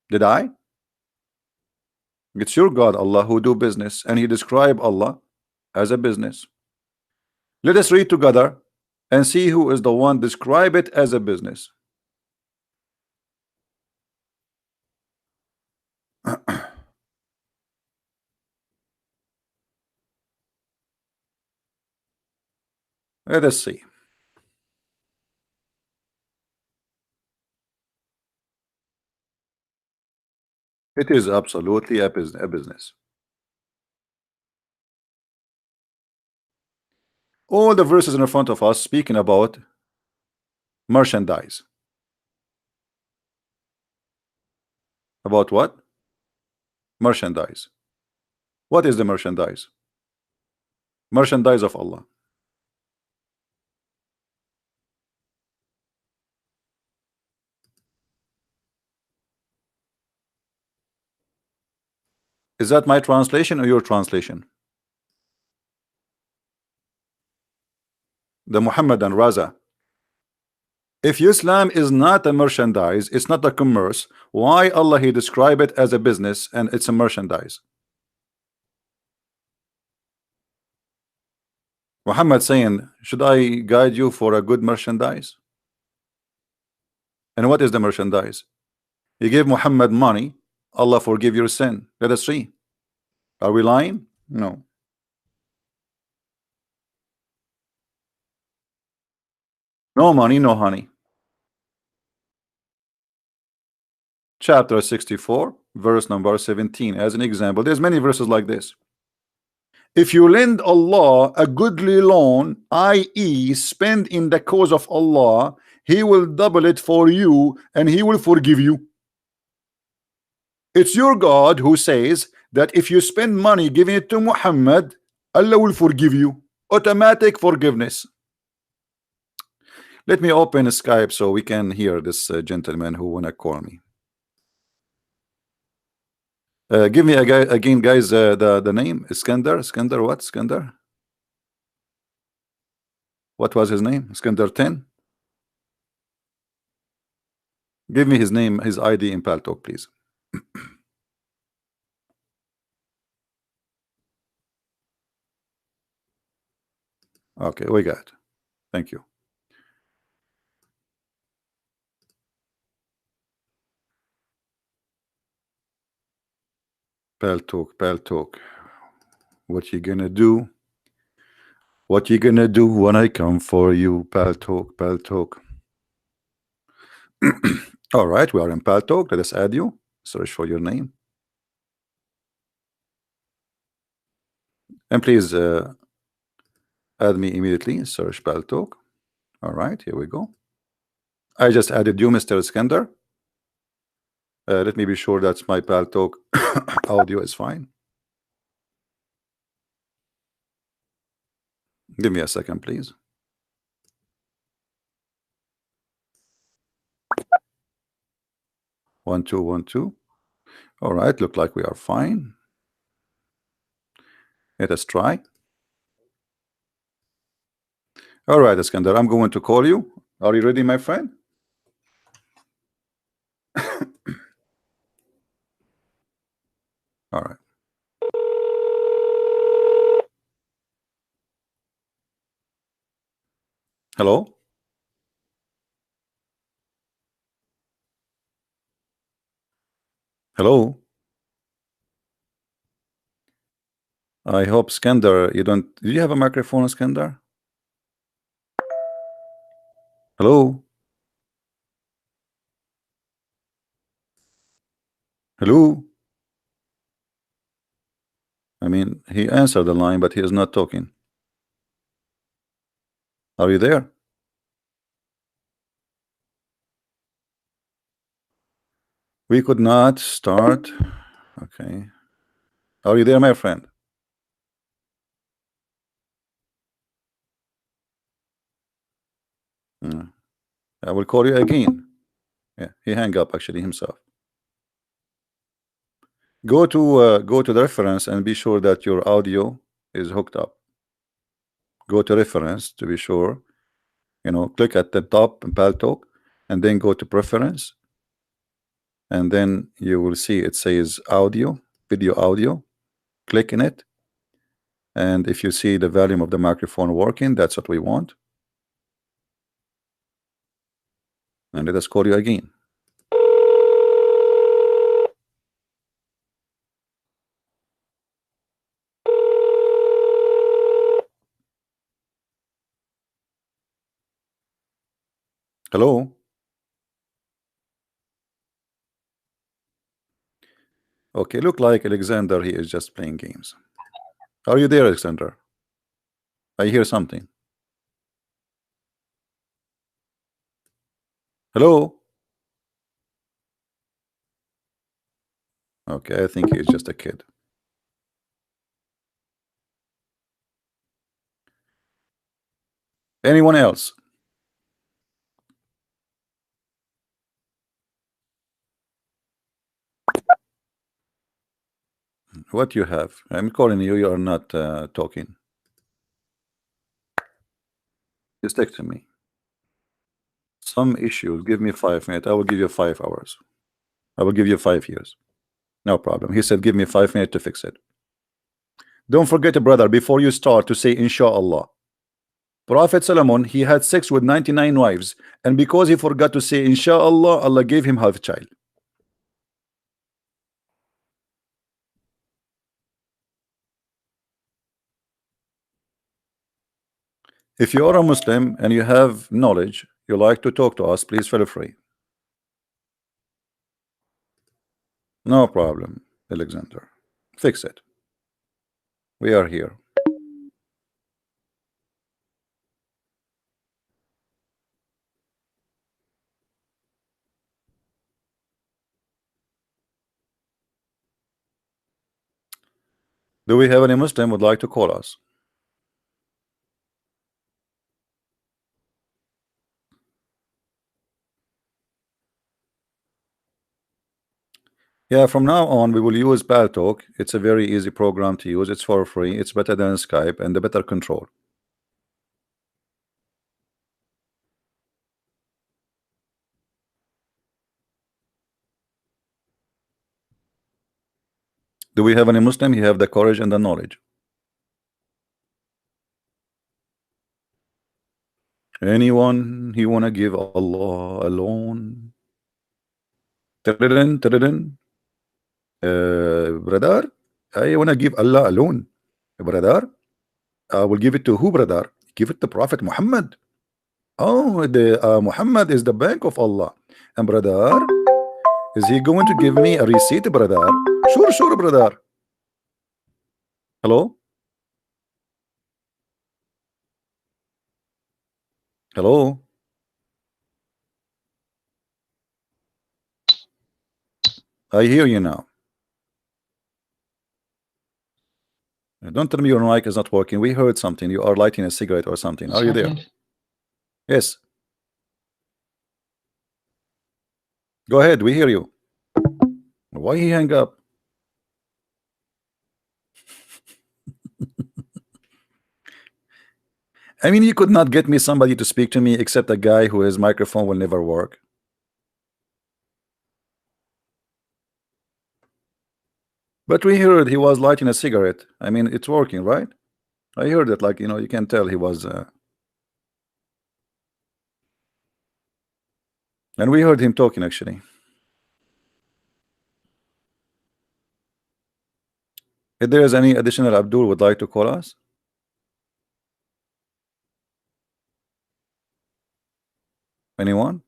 Did I? It's your God Allah who do business, and he described Allah as a business. Let us read together and see who is the one describe it as a business. Let us see. It is absolutely a business. All the verses in front of us speaking about merchandise. About what? Merchandise. What is the merchandise? Merchandise of Allah. Is that my translation or your translation? The Muhammadan Raza. If Islam is not a merchandise, it's not a commerce, why Allah He describe it as a business and it's a merchandise? Muhammad saying, should I guide you for a good merchandise? And what is the merchandise? You give Muhammad money, Allah forgive your sin. Let us see. Are we lying? No. No money, no honey. Chapter 64, verse number 17. As an example, there's many verses like this. If you lend Allah a goodly loan, i.e. spend in the cause of Allah, He will double it for you and He will forgive you. It's your God who says that if you spend money giving it to Muhammad, Allah will forgive you. Automatic forgiveness. Let me open Skype so we can hear this gentleman who wanna call me. Give me again, guys, the name. Iskandar what? Iskandar? What was his name? Iskandar 10? Give me his name, his ID in Paltalk, please. Okay, we got it. Thank you. Paltalk. What you gonna do? What you gonna do when I come for you? Paltalk. All right, we are in Paltalk. Let us add you. Search for your name. And please add me immediately. Search Paltalk. All right, here we go. I just added you, Mr. Iskandar. Let me be sure that's my Paltalk audio is fine. Give me a second, please. One, two, 1, 2. All right, look like we are fine. Let us try. All right, Iskandar, I'm going to call you. Are you ready, my friend? All right. Hello? Hello? I hope, Skandar, you don't... Do you have a microphone, Skandar? Hello? Hello? I mean, he answered the line, but he is not talking. Are you there? We could not start. Okay. Are you there, my friend? I will call you again. Yeah, he hung up actually himself. Go to the reference and be sure that your audio is hooked up. Go to reference to be sure. You know, click at the top in Paltalk and then go to preference, and then you will see it says audio, video audio. Click in it, and if you see the volume of the microphone working, that's what we want. And let us call you again. Hello? Okay, look like Alexander, he is just playing games. Are you there, Alexander? I hear something. Hello? Okay, I think he's just a kid. Anyone else? What you have? I'm calling you. You are not talking. Just text me. Some issues. Give me 5 minutes. I will give you 5 hours. I will give you 5 years. No problem. He said, give me 5 minutes to fix it. Don't forget, brother, before you start to say inshallah. Prophet Solomon, he had sex with 99 wives, and because he forgot to say inshallah, Allah gave him half child. If you are a Muslim and you have knowledge, you like to talk to us, please feel free. No problem, Alexander. Fix it. We are here. Do we have any Muslim would like to call us? Yeah, from now on we will use Paltalk. It's a very easy program to use. It's for free. It's better than Skype and the better control. Do we have any Muslim? You have the courage and the knowledge. Anyone he wanna give Allah alone? Brother, I wanna give Allah alone. Brother, I will give it to who, brother? Give it to Prophet Muhammad. Oh, the Muhammad is the bank of Allah. And brother, is he going to give me a receipt, brother? Sure, sure, brother. Hello? Hello? I hear you now. Don't tell me your mic is not working. We heard something. You are lighting a cigarette or something. Are you there? Yes. Go ahead. We hear you. Why he hang up? I mean, you could not get me somebody to speak to me except a guy who his microphone will never work. But we heard he was lighting a cigarette. I mean, it's working, right? I heard that, like, you can tell he was. And we heard him talking, actually. If there is any additional Abdul would like to call us? Anyone?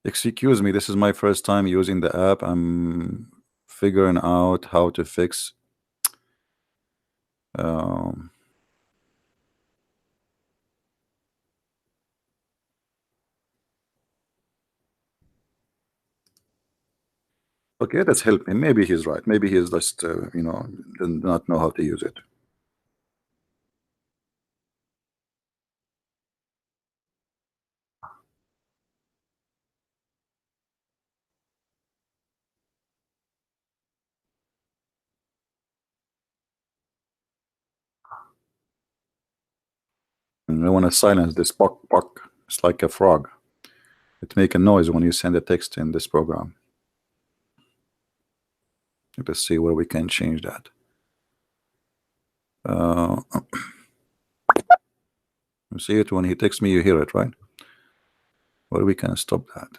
Excuse me, this is my first time using the app. I'm figuring out how to fix. Um, okay, let's help him. Maybe he's right. Maybe he's just, does not know how to use it. And I want to silence this buck buck. It's like a frog. It make a noise when you send a text in this program. Let's see where we can change that. You see it when he texts me, you hear it, right? Where we can stop that.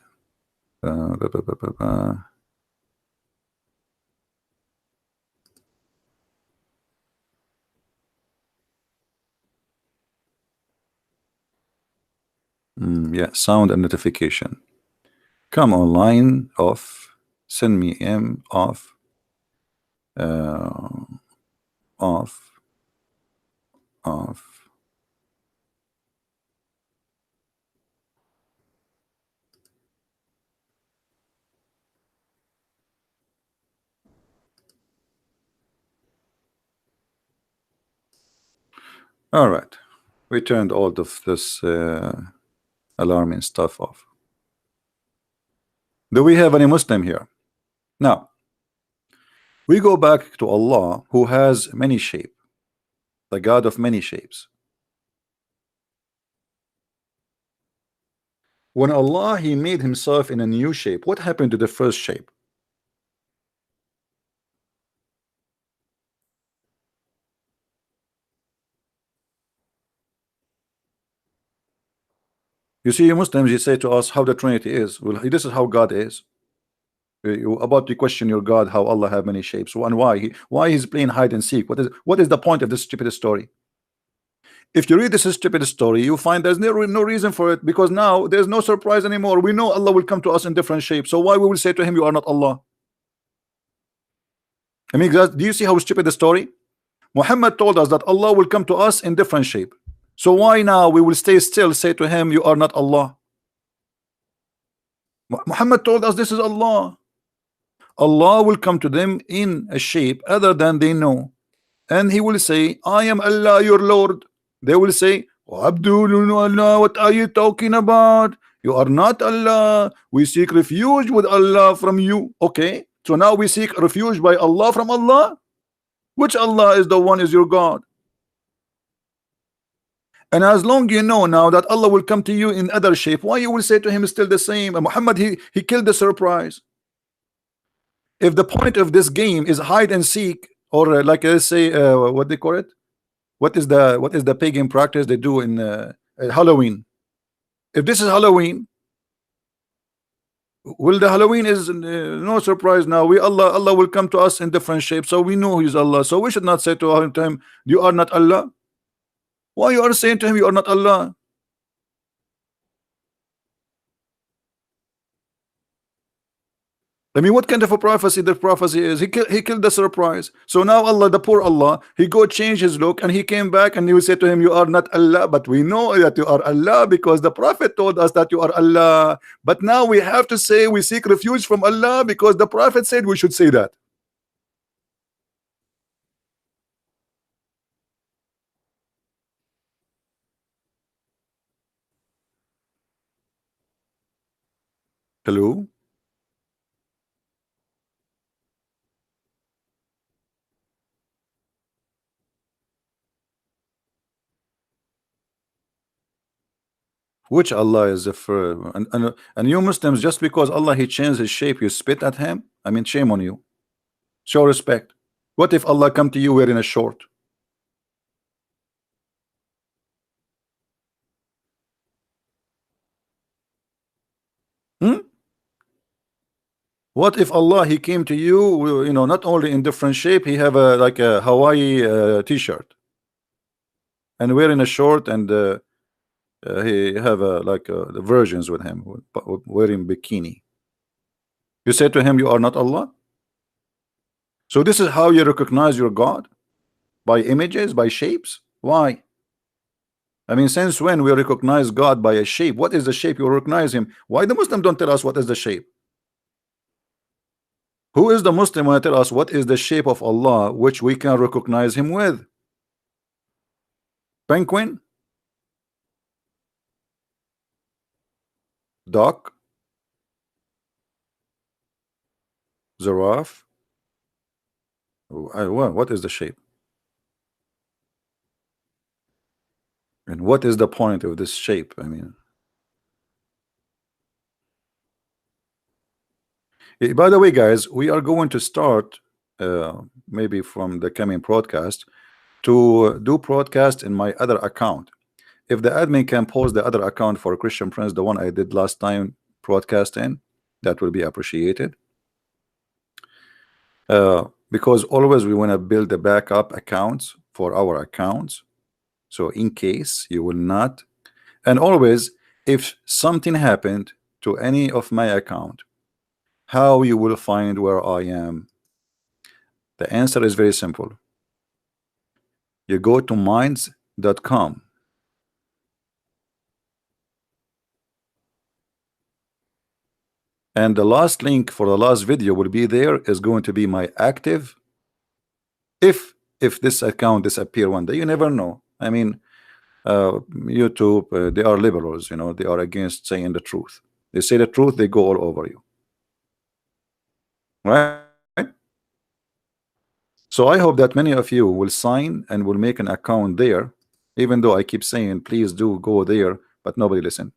Yeah, sound and notification. Come online off. Send me M off. Off. Off. All right, we turned all of this alarming stuff off. Do we have any Muslim here? Now, we go back to Allah, who has many shapes, the God of many shapes. When Allah, he made himself in a new shape, what happened to the first shape? You see, you Muslims, you say to us how the Trinity is. Well, this is how God is. You about to question your God, how Allah have many shapes, and why he's playing hide and seek. What is the point of this stupid story? If you read this stupid story, you find there's no reason for it, because now there's no surprise anymore. We know Allah will come to us in different shapes, so why we will say to him, you are not Allah? I mean, guys, do you see how stupid the story? Muhammad told us that Allah will come to us in different shape, so why now we will stay still, say to him, you are not Allah? Muhammad told us this is Allah. Allah will come to them in a shape other than they know, and he will say, I am Allah your Lord. They will say, Abdul Allah, what are you talking about? You are not Allah. We seek refuge with Allah from you. Okay, so now we seek refuge by Allah from Allah. Which Allah is the one is your God? And as long you know now that Allah will come to you in other shape, why you will say to him still the same? And Muhammad, he killed the surprise. If the point of this game is hide and seek, or like let's say what they call it, what is the pagan practice they do in Halloween? If this is Halloween, well, the Halloween is no surprise now. Allah will come to us in different shapes, so we know he's Allah. So we should not say to him, you are not Allah. Why you are saying to him, you are not Allah? I mean, what kind of a prophecy the prophecy is? He killed the surprise. So now Allah, the poor Allah, he go change his look, and he came back, and he will say to him, you are not Allah, but we know that you are Allah because the Prophet told us that you are Allah. But now we have to say we seek refuge from Allah because the Prophet said we should say that. Hello? Which Allah is the first? And you Muslims, just because Allah he changed his shape, you spit at him? I mean, shame on you. Show respect. What if Allah come to you wearing a short? What if Allah he came to you, you know, not only in different shape, he have a like a Hawaii t-shirt and wearing a short, and he have like the versions with him wearing bikini. You say to him, you are not Allah. So this is how you recognize your God, by images, by shapes. Why? I mean, since when we recognize God by a shape? What is the shape you recognize him? Why the Muslim don't tell us what is the shape? Who is the Muslim when I tell us what is the shape of Allah which we can recognize him with? Penguin? Duck? Giraffe? What is the shape? And what is the point of this shape? I mean, by the way, guys, we are going to start maybe from the coming broadcast to do broadcast in my other account. If the admin can post the other account for Christian Prince, the one I did last time broadcast in, that will be appreciated. Because always we want to build the backup accounts for our accounts, so in case you will not, and always if something happened to any of my account, how you will find where I am? The answer is very simple. You go to minds.com, and the last link for the last video will be there, is going to be my active. If this account disappear one day, you never know. I mean, YouTube, they are liberals, you know, they are against saying the truth. They say the truth, they go all over you, right? So I hope that many of you will sign and will make an account there, even though I keep saying please do go there, but nobody listen.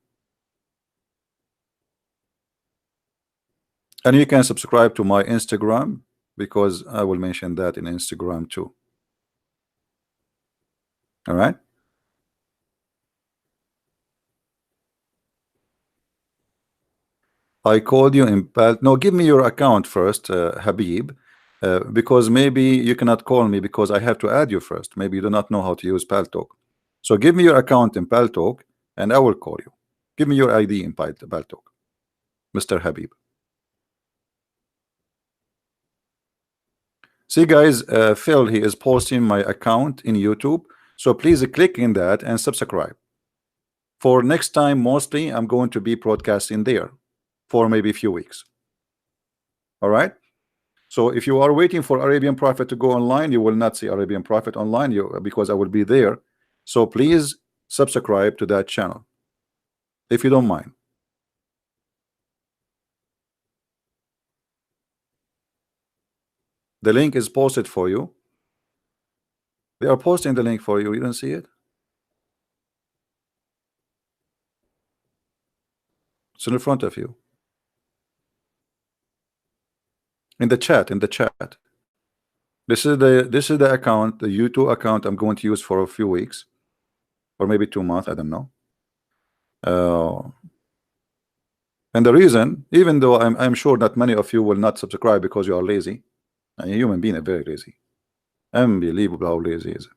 And you can subscribe to my Instagram, because I will mention that in Instagram too. All right. I called you in no, give me your account first, Habib, because maybe you cannot call me because I have to add you first. Maybe you do not know how to use Paltalk. So give me your account in Paltalk and I will call you. Give me your ID in Paltalk, Mr. Habib. See guys, Phil, he is posting my account in YouTube, so please click in that and subscribe. For next time, mostly I'm going to be broadcasting there for maybe a few weeks. All right. So if you are waiting for Arabian Prophet to go online, you will not see Arabian Prophet online, because I will be there. So please subscribe to that channel if you don't mind. The link is posted for you. They are posting the link for you. You don't see it? It's in front of you. In the chat, This is the account, the YouTube account I'm going to use for a few weeks or maybe 2 months, I don't know. And the reason, even though I'm sure that many of you will not subscribe because you are lazy, a human being are very lazy. Unbelievable how lazy is.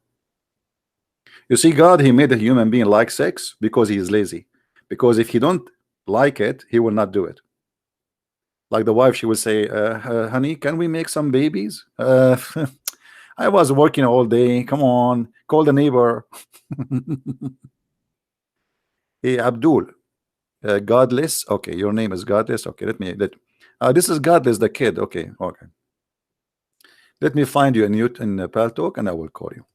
You see, God, he made a human being like sex because he is lazy. Because if he don't like it, he will not do it. Like the wife, she will say, honey, can we make some babies? I was working all day. Come on, call the neighbor. Hey, Abdul, Godless. Okay, your name is Godless. Okay, this is Godless, the kid. Okay. Let me find you in Paltalk and I will call you.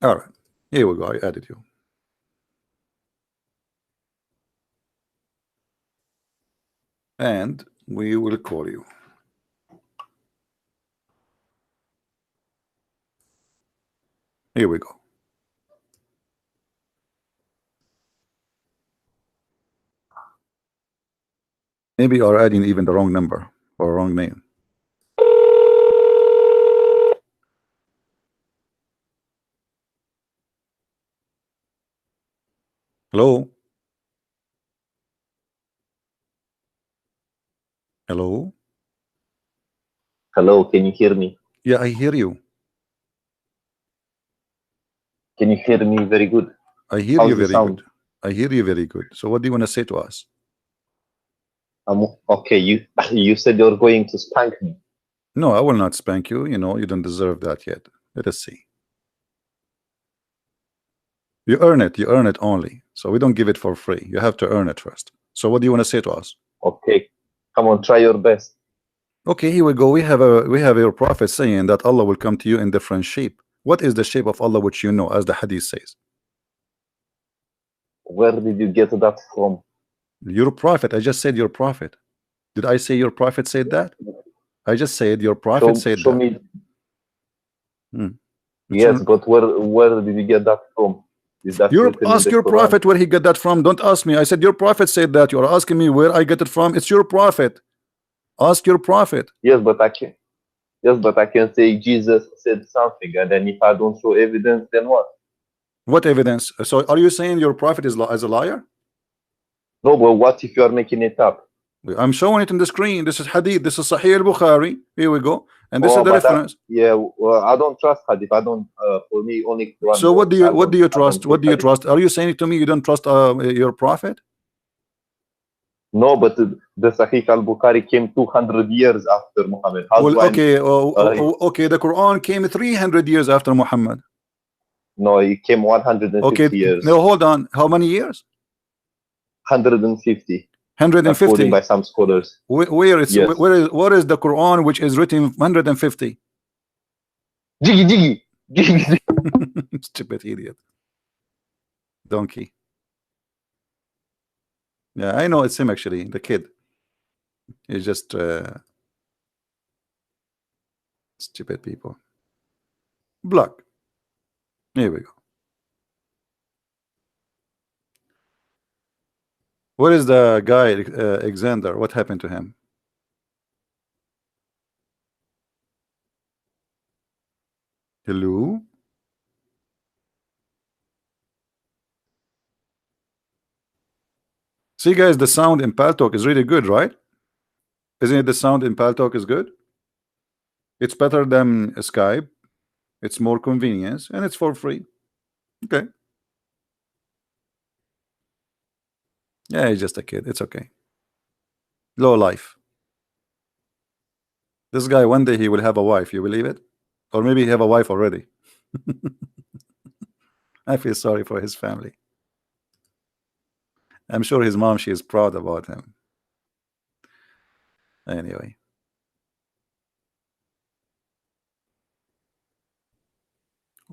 All right, here we go. I added you. And we will call you. Here we go. Maybe you are adding even the wrong number or wrong name. Hello? Hello? Hello, can you hear me? Yeah, I hear you. Can you hear me very good? I hear How's you the very sound? good. I hear you very good. So what do you want to say to us? Okay, you said you're going to spank me. No, I will not spank you. You know, you don't deserve that yet. Let us see. You earn it. You earn it only. So we don't give it for free. You have to earn it first. So what do you want to say to us? Okay, come on, try your best. Okay, here we go. We have your prophet saying that Allah will come to you in different shape. What is the shape of Allah which you know, as the hadith says? Where did you get that from? Your prophet. I just said your prophet. Did I say your prophet said that? I just said your prophet said show that. me. Yes, but where did you get that from? Is that ask your prophet where he get that from. Don't ask me. I said your prophet said that. You are asking me where I get it from. It's your prophet. Ask your prophet. Yes, but I can. Yes, but I can say Jesus said something, and then if I don't show evidence, then what? What evidence? So are you saying your prophet is a liar? No, but what if you are making it up? I'm showing it in the screen. This is hadith. This is Sahih al-Bukhari. Here we go. And this is the reference. Well, I don't trust hadith. I don't. For me, only Quran. So what do you trust? What do you trust? Are you saying to me you don't trust your prophet? No, but the Sahih al-Bukhari came 200 years after Muhammad. Okay, the Quran came 300 years after Muhammad. No, it came 150 years. No, hold on. How many years? 150. 150 according by some scholars. What is the Quran which is written 150? Jiggy, jiggy, jiggy. Stupid idiot. Donkey. Yeah, I know it's him actually, the kid. He's just stupid people. Block. Here we go. Where is the guy, Alexander? What happened to him? Hello? See, guys, the sound in Paltalk is really good, right? Isn't it the sound in Paltalk is good? It's better than Skype. It's more convenience, and it's for free. Okay. Yeah, he's just a kid. It's okay. Low life. This guy, one day he will have a wife. You believe it? Or maybe he have a wife already. I feel sorry for his family. I'm sure his mom, she is proud about him. Anyway.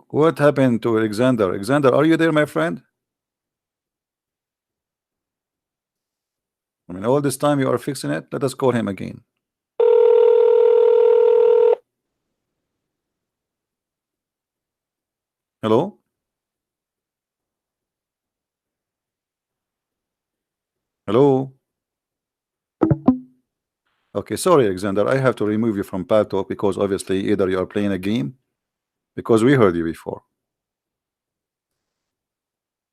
What happened to Alexander? Alexander, are you there, my friend? I mean, all this time you are fixing it. Let us call him again. Hello? Hello? Okay, sorry, Alexander. I have to remove you from Paltalk because obviously either you are playing a game, because we heard you before.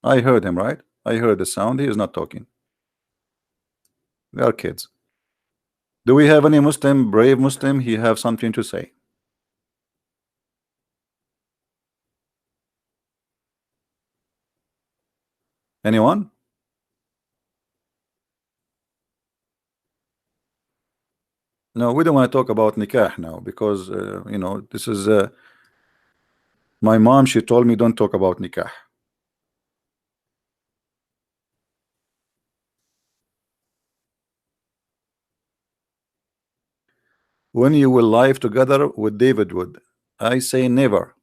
I heard him, right? I heard the sound. He is not talking. We are kids. Do we have any Muslim, brave Muslim? He have something to say. Anyone? No, we don't want to talk about nikah now because you know, this is my mom. She told me don't talk about nikah. When you will live together with David Wood, I say never.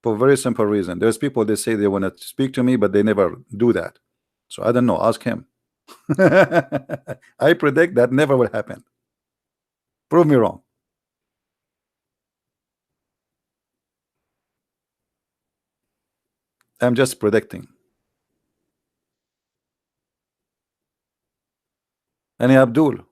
For a very simple reason. There's people they say they want to speak to me, but they never do that. So I don't know. Ask him. I predict that never will happen. Prove me wrong. I'm just predicting. Any Abdul?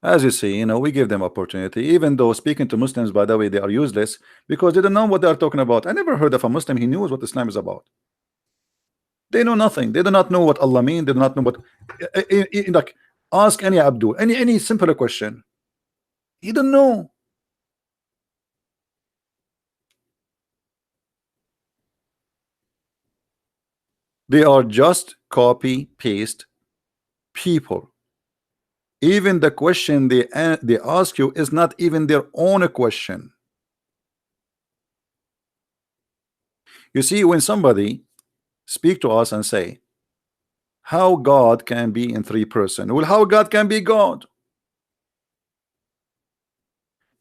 As you see, you know, we give them opportunity, even though speaking to Muslims, by the way, they are useless because they don't know what they are talking about. I never heard of a Muslim he knows what Islam is about. They know nothing. They do not know what Allah means. They do not know what like ask any Abdul any simple question. He don't know. They are just copy paste people. Even the question they ask you is not even their own question. You see, when somebody speak to us and say how God can be in three persons, well, how God can be God?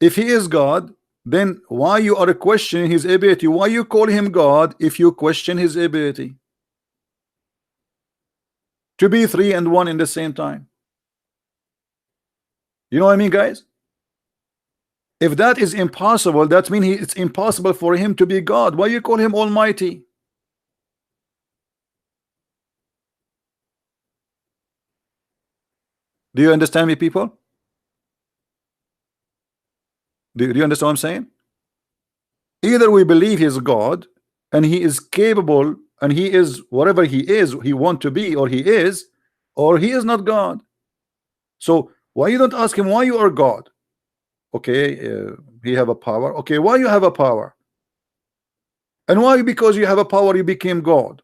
If he is God, then why you are questioning his ability? Why you call him God if you question his ability to be three and one in the same time? You know what I mean, guys? If that is impossible, that means it's impossible for him to be God. Why you call him Almighty? Do you understand me, people? Do you understand what I'm saying? Either we believe he's God and he is capable and he is whatever he is, he want to be, or he is not God. So why you don't ask him why you are God? Okay, he have a power. Okay, why you have a power? And why because you have a power you became God?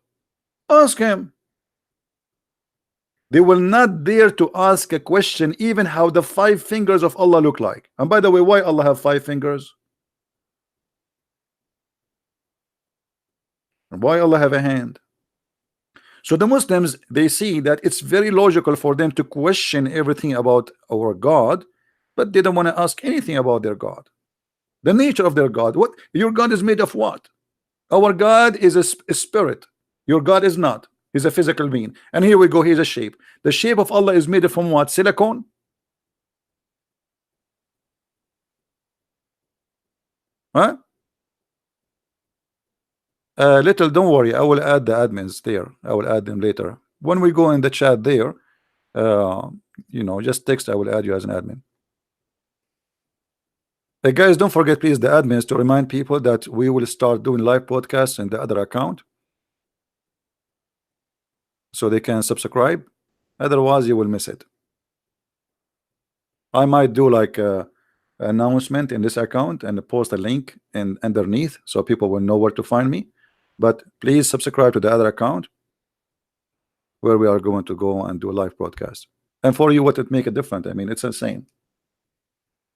Ask him. They will not dare to ask a question even how the 5 fingers of Allah look like. And by the way, why Allah have 5 fingers? And why Allah have a hand? So the Muslims, they see that it's very logical for them to question everything about our God, but they don't want to ask anything about their God, the nature of their God. What your God is made of? What? Our God is a spirit. Your God is not. He's a physical being. And here we go. Here's a shape. The shape of Allah is made from what? Silicone? Huh? Little, don't worry. I will add the admins there. I will add them later. When we go in the chat there, you know, just text. I will add you as an admin. Hey guys, don't forget, please, the admins, to remind people that we will start doing live podcasts in the other account, so they can subscribe. Otherwise, you will miss it. I might do like a announcement in this account and post a link in underneath, so people will know where to find me. But please subscribe to the other account, where we are going to go and do a live broadcast. And for you, what it make a difference? I mean, it's insane.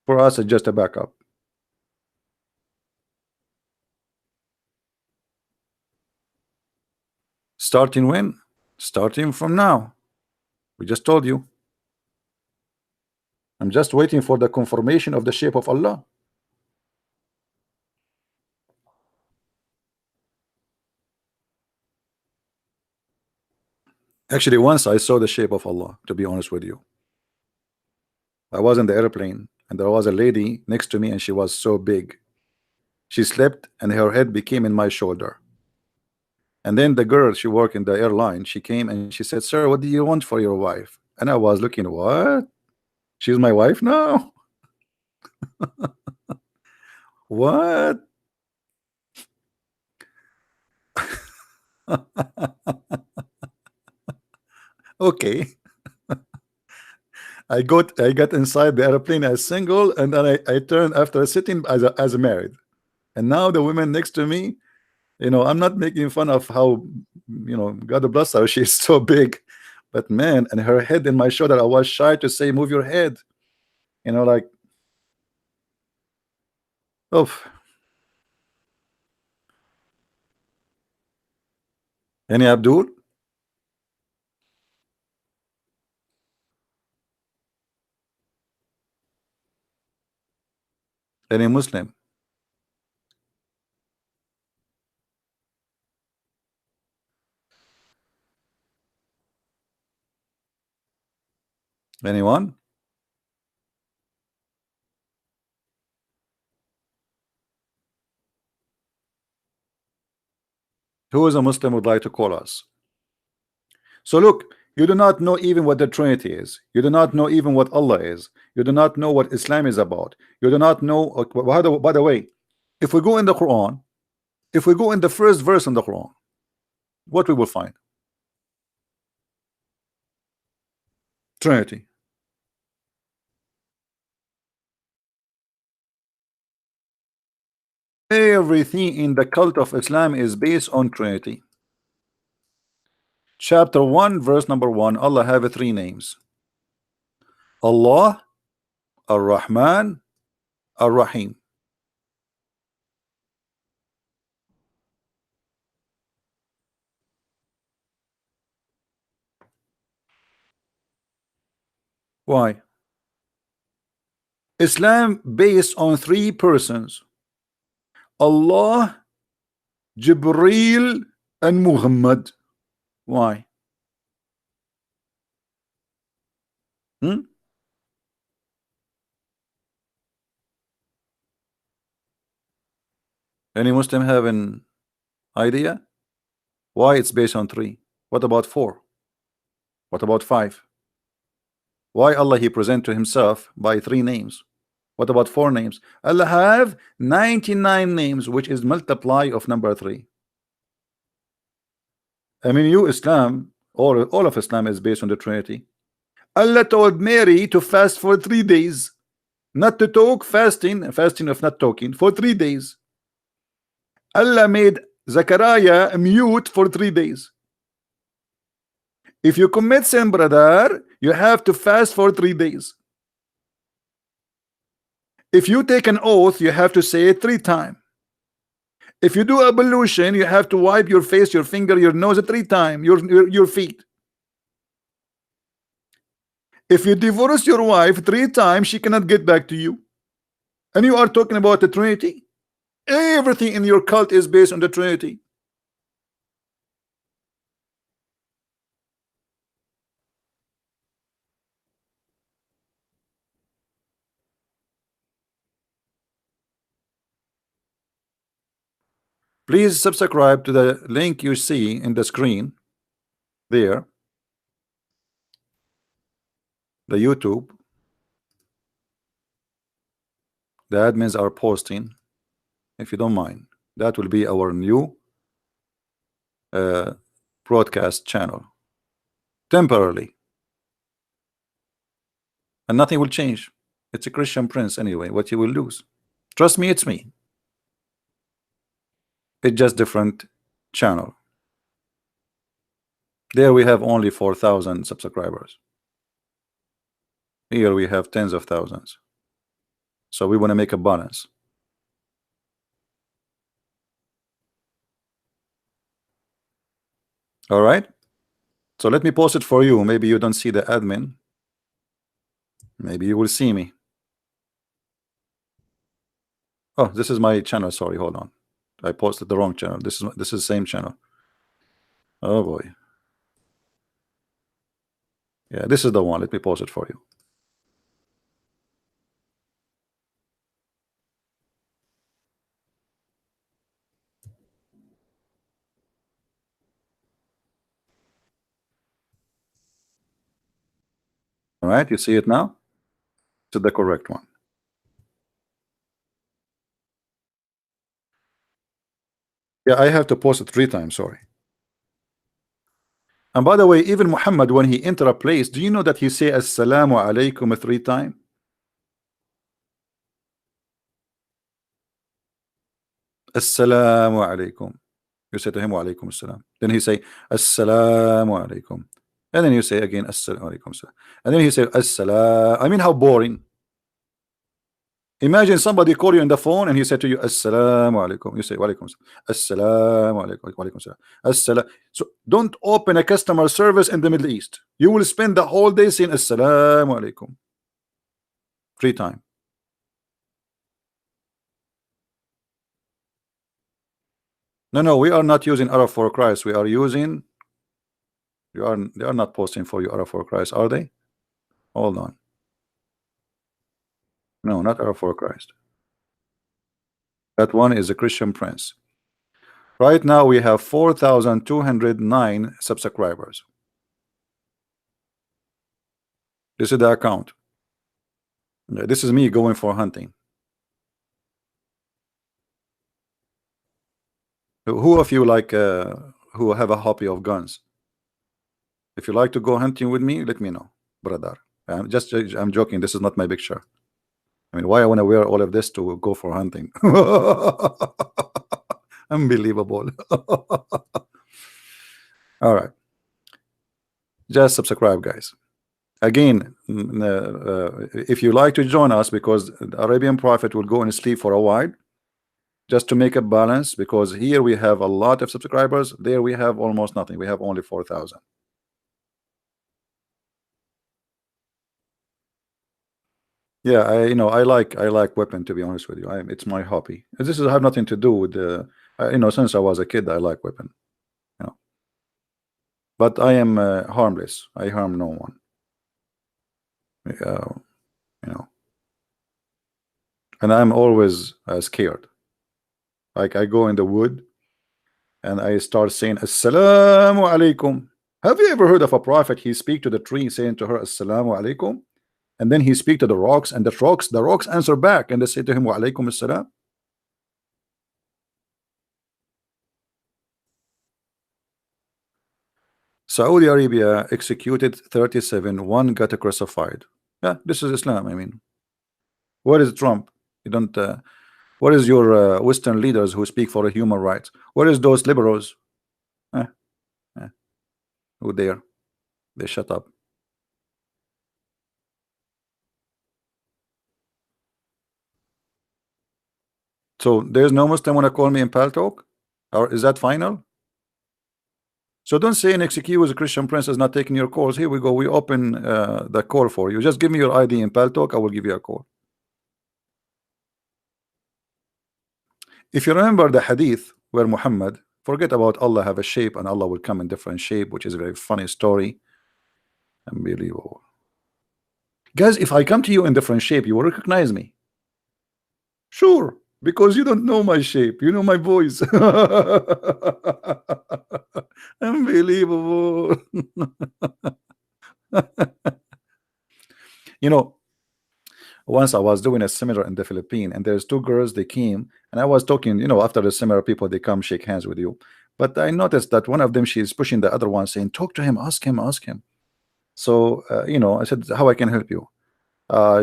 For us, it's just a backup. Starting when? Starting from now. We just told you. I'm just waiting for the confirmation of the shape of Allah. Actually, once I saw the shape of Allah, to be honest with you. I was in the airplane and there was a lady next to me, and she was so big. She slept and her head became in my shoulder. And then the girl, she worked in the airline, she came and she said, "Sir, what do you want for your wife?" And I was looking, what? She's my wife now? What? Okay. I got inside the airplane as single, and then I turned after sitting as a married. And now the women next to me, you know, I'm not making fun of how, you know, God bless her, she's so big, but man, and her head in my shoulder, I was shy to say, "Move your head," you know, like, oof. Any Abdul? Any Muslim? Anyone? Who is a Muslim would like to call us? So look, you do not know even what the Trinity is. You do not know even what Allah is. You do not know what Islam is about. You do not know. By the way, if we go in the Quran, if we go in the first verse in the Quran, what we will find? Trinity. Everything in the cult of Islam is based on Trinity. Chapter 1, verse number 1, Allah have three names: Allah, Ar-Rahman, Ar-Rahim. Why? Islam based on three persons: Allah, Jibreel, and Muhammad. Why? Any Muslim have an idea why it's based on three? What about four? What about five? Why Allah he present to himself by three names? What about four names? Allah have 99 names, which is multiply of number three. I mean, you Islam, all of Islam is based on the Trinity. Allah told Mary to fast for 3 days, not to talk, fasting of not talking for 3 days. Allah made Zachariah mute for 3 days. If you commit sin, brother, you have to fast for 3 days. If you take an oath, you have to say it 3 times. If you do ablution, you have to wipe your face, your finger, your nose 3 times, your feet. If you divorce your wife 3 times, she cannot get back to you. And you are talking about the Trinity? Everything in your cult is based on the Trinity. Please subscribe to the link you see in the screen there, the YouTube. The admins are posting, if you don't mind. That will be our new broadcast channel temporarily, and nothing will change. It's a Christian Prince anyway. What you will lose, trust me, it's me. It's just different channel. There we have only 4,000 subscribers. Here we have tens of thousands. So we want to make a balance. All right. So let me post it for you. Maybe you don't see the admin. Maybe you will see me. Oh, this is my channel. Sorry, hold on. I posted the wrong channel. This is the same channel. Oh boy. Yeah, this is the one. Let me post it for you. All right, you see it now? To the correct one. Yeah, I have to post it 3 times. Sorry. And by the way, even Muhammad, when he enter a place, do you know that he say Assalamu alaikum 3 times? Assalamu alaikum. You say to him wa alaikum assalam. Then he say Assalamu alaikum. And then you say again Assalamu alaikum. And then he say Assalam. I mean, how boring. Imagine somebody call you on the phone and he said to you Assalamu alaikum. You say wa alaikum Assalamu alaikum wa alaikum assalam. So don't open a customer service in the Middle East. You will spend the whole day saying Assalamu alaikum 3 times. No, we are not using Arab for Christ. We are using. They are not posting for you Arab for Christ, are they? Hold on. No, not Arab for Christ. That one is a Christian Prince. Right now we have 4,209 subscribers. This is the account. This is me going for hunting. Who of you like who have a hobby of guns? If you like to go hunting with me, let me know, brother. I'm joking. This is not my picture. I mean, why I want to wear all of this to go for hunting? Unbelievable. All right. Just subscribe, guys. Again, if you like to join us, because the Arabian Prophet will go and sleep for a while, just to make a balance, because here we have a lot of subscribers, there we have almost nothing. We have only 4,000. Yeah, I like weapon, to be honest with you. It's my hobby. This is have nothing to do with the since I was a kid I like weapon. But I am harmless. I harm no one. And I'm always scared. Like I go in the wood and I start saying Assalamu alaikum. Have you ever heard of a prophet? He speak to the tree saying to her Assalamu alaikum, and then he speak to the rocks, and the rocks answer back, and they say to him wa alaikum assalam. Saudi Arabia executed 37. One got crucified. Yeah, this is Islam. I mean, where is Trump? You don't. What is your Western leaders who speak for human rights? Where is those liberals? Who there? They shut up. So there's no Muslim want to call me in Paltalk, or is that final? So don't say an excuse Christian Prince is not taking your calls. Here we go. We open the call for you. Just give me your ID in Paltalk. I will give you a call. If you remember the hadith where Muhammad, forget about Allah have a shape and Allah will come in different shape, which is a very funny story. Unbelievable. Guys, if I come to you in different shape, you will recognize me. Sure, because you don't know my shape. You know my voice. Unbelievable. You know, once I was doing a seminar in the Philippines, and there's two girls, they came, and I was talking, you know, after the seminar, people, they come shake hands with you. But I noticed that one of them, she's pushing the other one, saying, talk to him, ask him, ask him. So, you know, I said, how I can help you?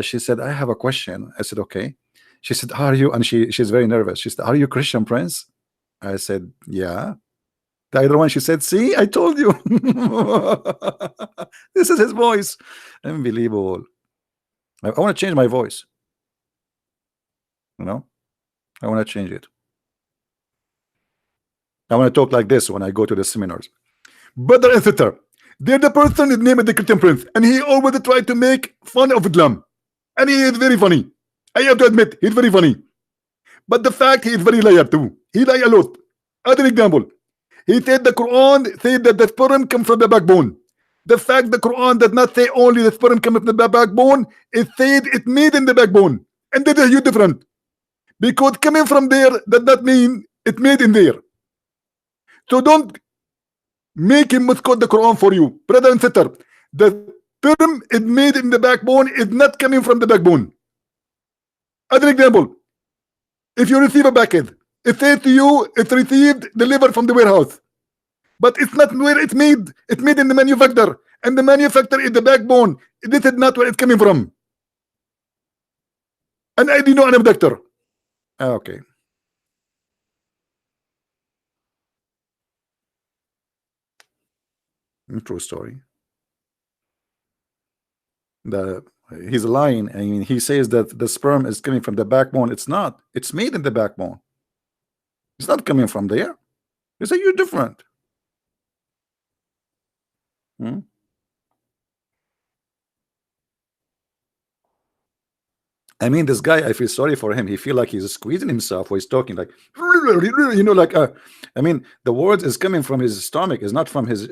She said, I have a question. I said, okay. She said, are you, and she's very nervous. She said, are you Christian Prince? I said, yeah. The other one, she said, see, I told you. This is his voice. Unbelievable. I want to change my voice. You know, I want to change it. I want to talk like this when I go to the seminars. Brother and sister, they're the person is named the Christian Prince, and he always tried to make fun of Islam. And he is very funny. I have to admit, he's very funny. But the fact he is very liar too. He lie a lot. Other example, he said the Quran said that the sperm comes from the backbone. The fact the Quran does not say only the sperm comes from the backbone, it said it made in the backbone. And that is huge different. Because coming from there does not mean it made in there. So don't make him misquote the Quran for you. Brother and sister, the sperm is made in the backbone is not coming from the backbone. Other example, if you receive a package, it says to you it's received, delivered from the warehouse. But it's not where it's made. It's made in the manufacturer. And the manufacturer is the backbone. This is not where it's coming from. And I do know I'm a doctor. Okay. True story. He's lying. I mean, he says that the sperm is coming from the backbone. It's not. It's made in the backbone. It's not coming from there. You say you're different. I mean, this guy, I feel sorry for him. He feel like he's squeezing himself while he's talking, like, you know, like, I mean, the words is coming from his stomach, is not from his.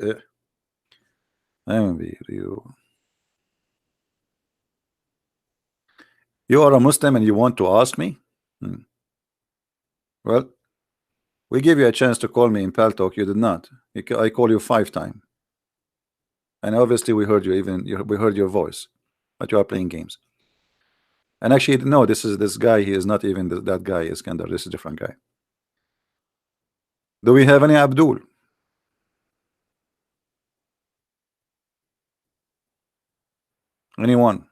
You are a Muslim and you want to ask me? Well, we gave you a chance to call me in Paltalk. You did not. I call you 5 times, and obviously we heard you. We heard your voice, but you are playing games. And actually, no, this guy. He is not even that guy. Iskandar. This is a different guy. Do we have any Abdul? Anyone?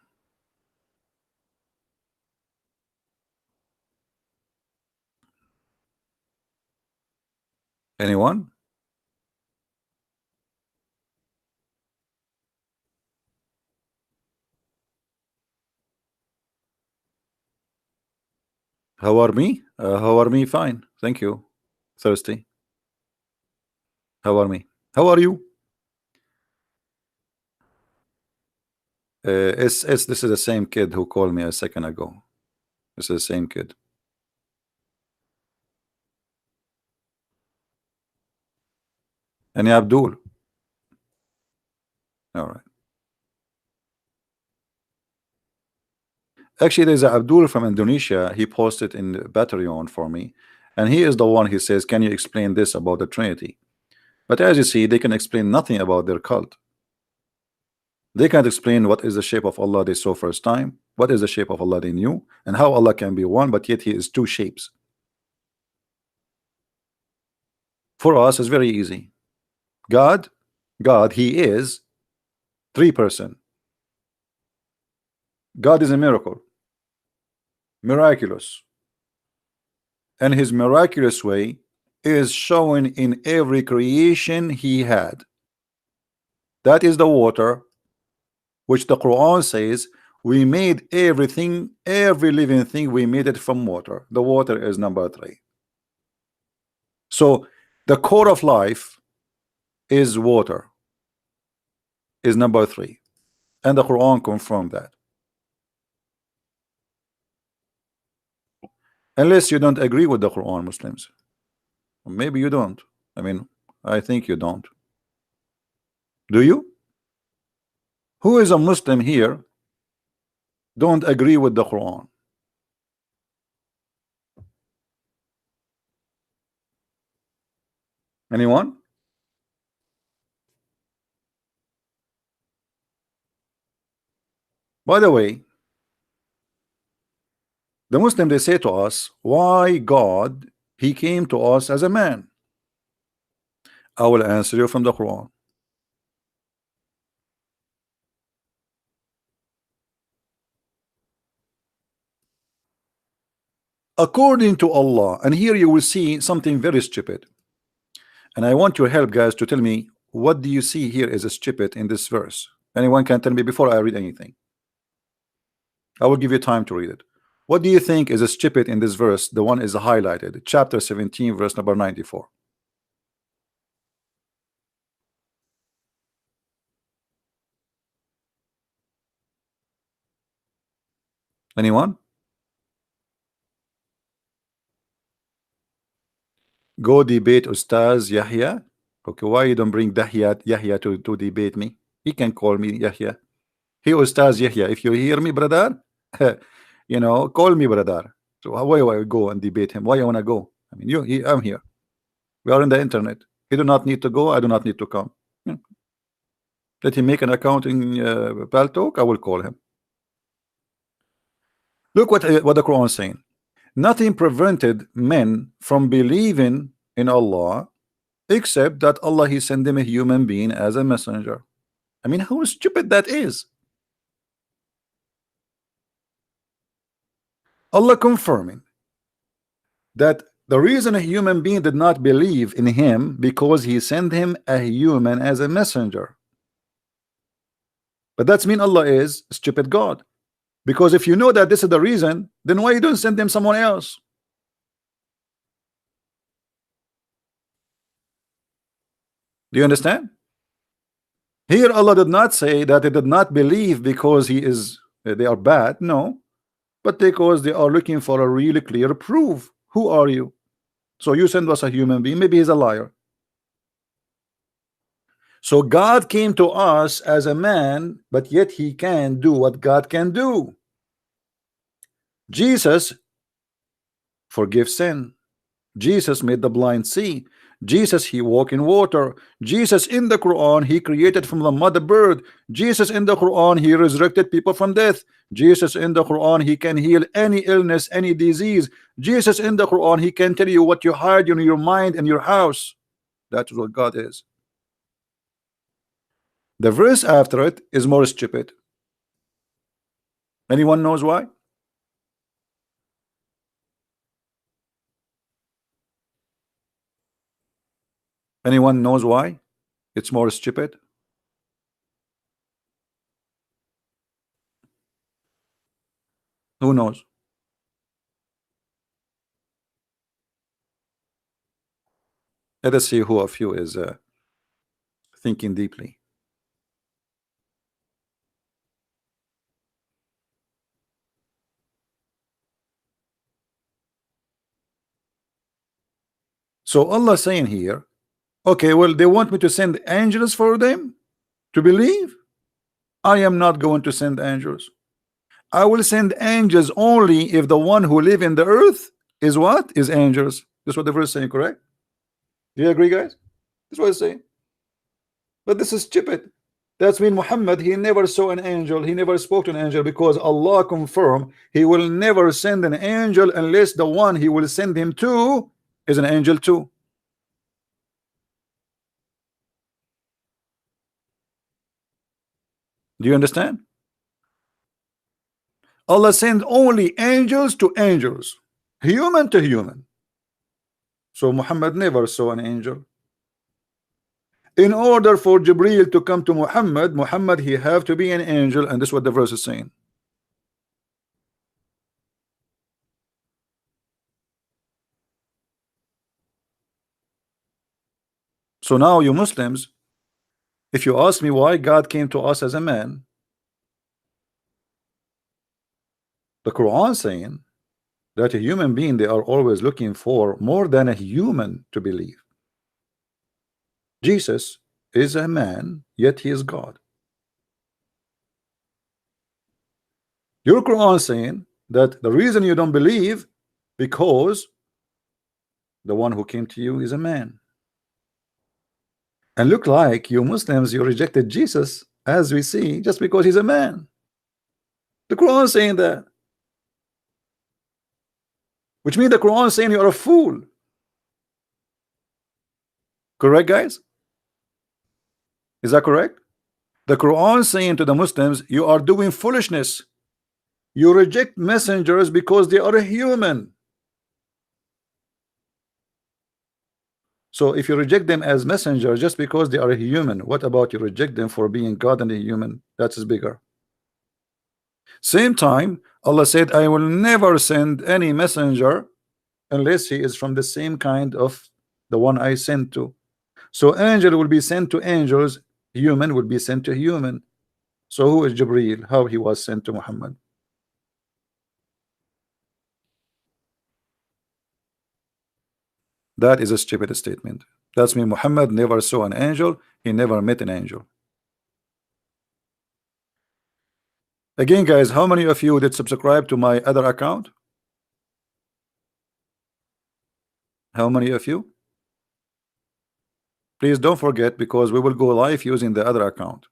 Anyone? How are me? How are me? Fine, thank you. Thirsty. How are me? How are you? This is the same kid who called me a second ago. This is the same kid. Any Abdul? All right. Actually, there's a Abdul from Indonesia. He posted in Patreon for me, and he is the one. He says, "Can you explain this about the Trinity?" But as you see, they can explain nothing about their cult. They can't explain what is the shape of Allah they saw first time, what is the shape of Allah they knew, and how Allah can be one, but yet He is 2 shapes. For us, it's very easy. God, He is 3 person. God is a miracle, miraculous, and His miraculous way is shown in every creation He had. That is the water, which the Quran says We made everything, every living thing, we made it from water. The water is number 3. So the core of life is water, is number 3. And the Quran confirmed that. Unless you don't agree with the Quran, Muslims. Maybe you don't. I mean, I think you don't. Do you? Who is a Muslim here don't agree with the Quran? Anyone? By the way, the Muslim, they say to us, why God, he came to us as a man? I will answer you from the Quran. According to Allah, and here you will see something very stupid, and I want your help, guys, to tell me what do you see here is a stupid in this verse. Anyone can tell me before I read anything. I will give you time to read it. What do you think is a stupid in this verse? The one is highlighted, chapter 17, verse number 94. Anyone? Go debate Ustaz Yahya. Okay, why you don't bring Yahya to debate me? He can call me Yahya. He Ustaz Yahya. If you hear me, brother, you know, call me brother. So why do I go and debate him? Why you wanna go? I mean, I'm here. We are in the internet. He do not need to go. I do not need to come. Let him make an account in Paltalk. I will call him. Look what the Quran is saying. Nothing prevented men from believing in Allah except that Allah, he sent them a human being as a messenger. I mean, how stupid that is. Allah confirming that the reason a human being did not believe in him because he sent him a human as a messenger. But that's mean Allah is a stupid God. Because if you know that this is the reason, then why you don't send them someone else? Do you understand? Here Allah did not say that they did not believe because they are bad. No, but because they are looking for a really clear proof. Who are you? So you send us a human being. Maybe he's a liar. So God came to us as a man, but yet he can do what God can do. Jesus forgives sin. Jesus made the blind see. Jesus, he walked in water. Jesus in the Quran, he created from the mother bird. Jesus in the Quran, he resurrected people from death. Jesus in the Quran, he can heal any illness, any disease. Jesus in the Quran, he can tell you what you hide in your mind and your house. That's what God is. The verse after it is more stupid. Anyone knows why? Anyone knows why it's more stupid? Who knows? Let us see who of you is thinking deeply. So Allah saying here, okay, well, they want me to send angels for them to believe. I am not going to send angels. I will send angels only if the one who live in the earth is what? Is angels. That's what the verse is saying, correct? Do you agree, guys? That's what it's saying. But this is stupid. That's mean Muhammad, he never saw an angel, he never spoke to an angel, because Allah confirmed he will never send an angel unless the one he will send him to is an angel too. Do you understand? Allah sent only angels to angels, human to human. So Muhammad never saw an angel. In order for Jibreel to come to Muhammad, he have to be an angel, and this is what the verse is saying. So now you Muslims, if you ask me why God came to us as a man, the Quran saying that a human being, they are always looking for more than a human to believe. Jesus is a man, yet he is God. Your Quran saying that the reason you don't believe because the one who came to you is a man. And look like you Muslims, you rejected Jesus, as we see, just because he's a man. The Quran saying that, which means the Quran saying you're a fool. Correct, guys? Is that correct? The Quran saying to the Muslims, you are doing foolishness. You reject messengers because they are a human. So if you reject them as messengers just because they are a human, what about you reject them for being God and a human? That is bigger. Same time, Allah said, I will never send any messenger unless he is from the same kind of the one I sent to. So angel will be sent to angels, human will be sent to human. So who is Jibreel? How he was sent to Muhammad? That is a stupid statement. That's mean Muhammad never saw an angel, he never met an angel. Again, guys, how many of you did subscribe to my other account? How many of you? Please don't forget, because we will go live using the other account.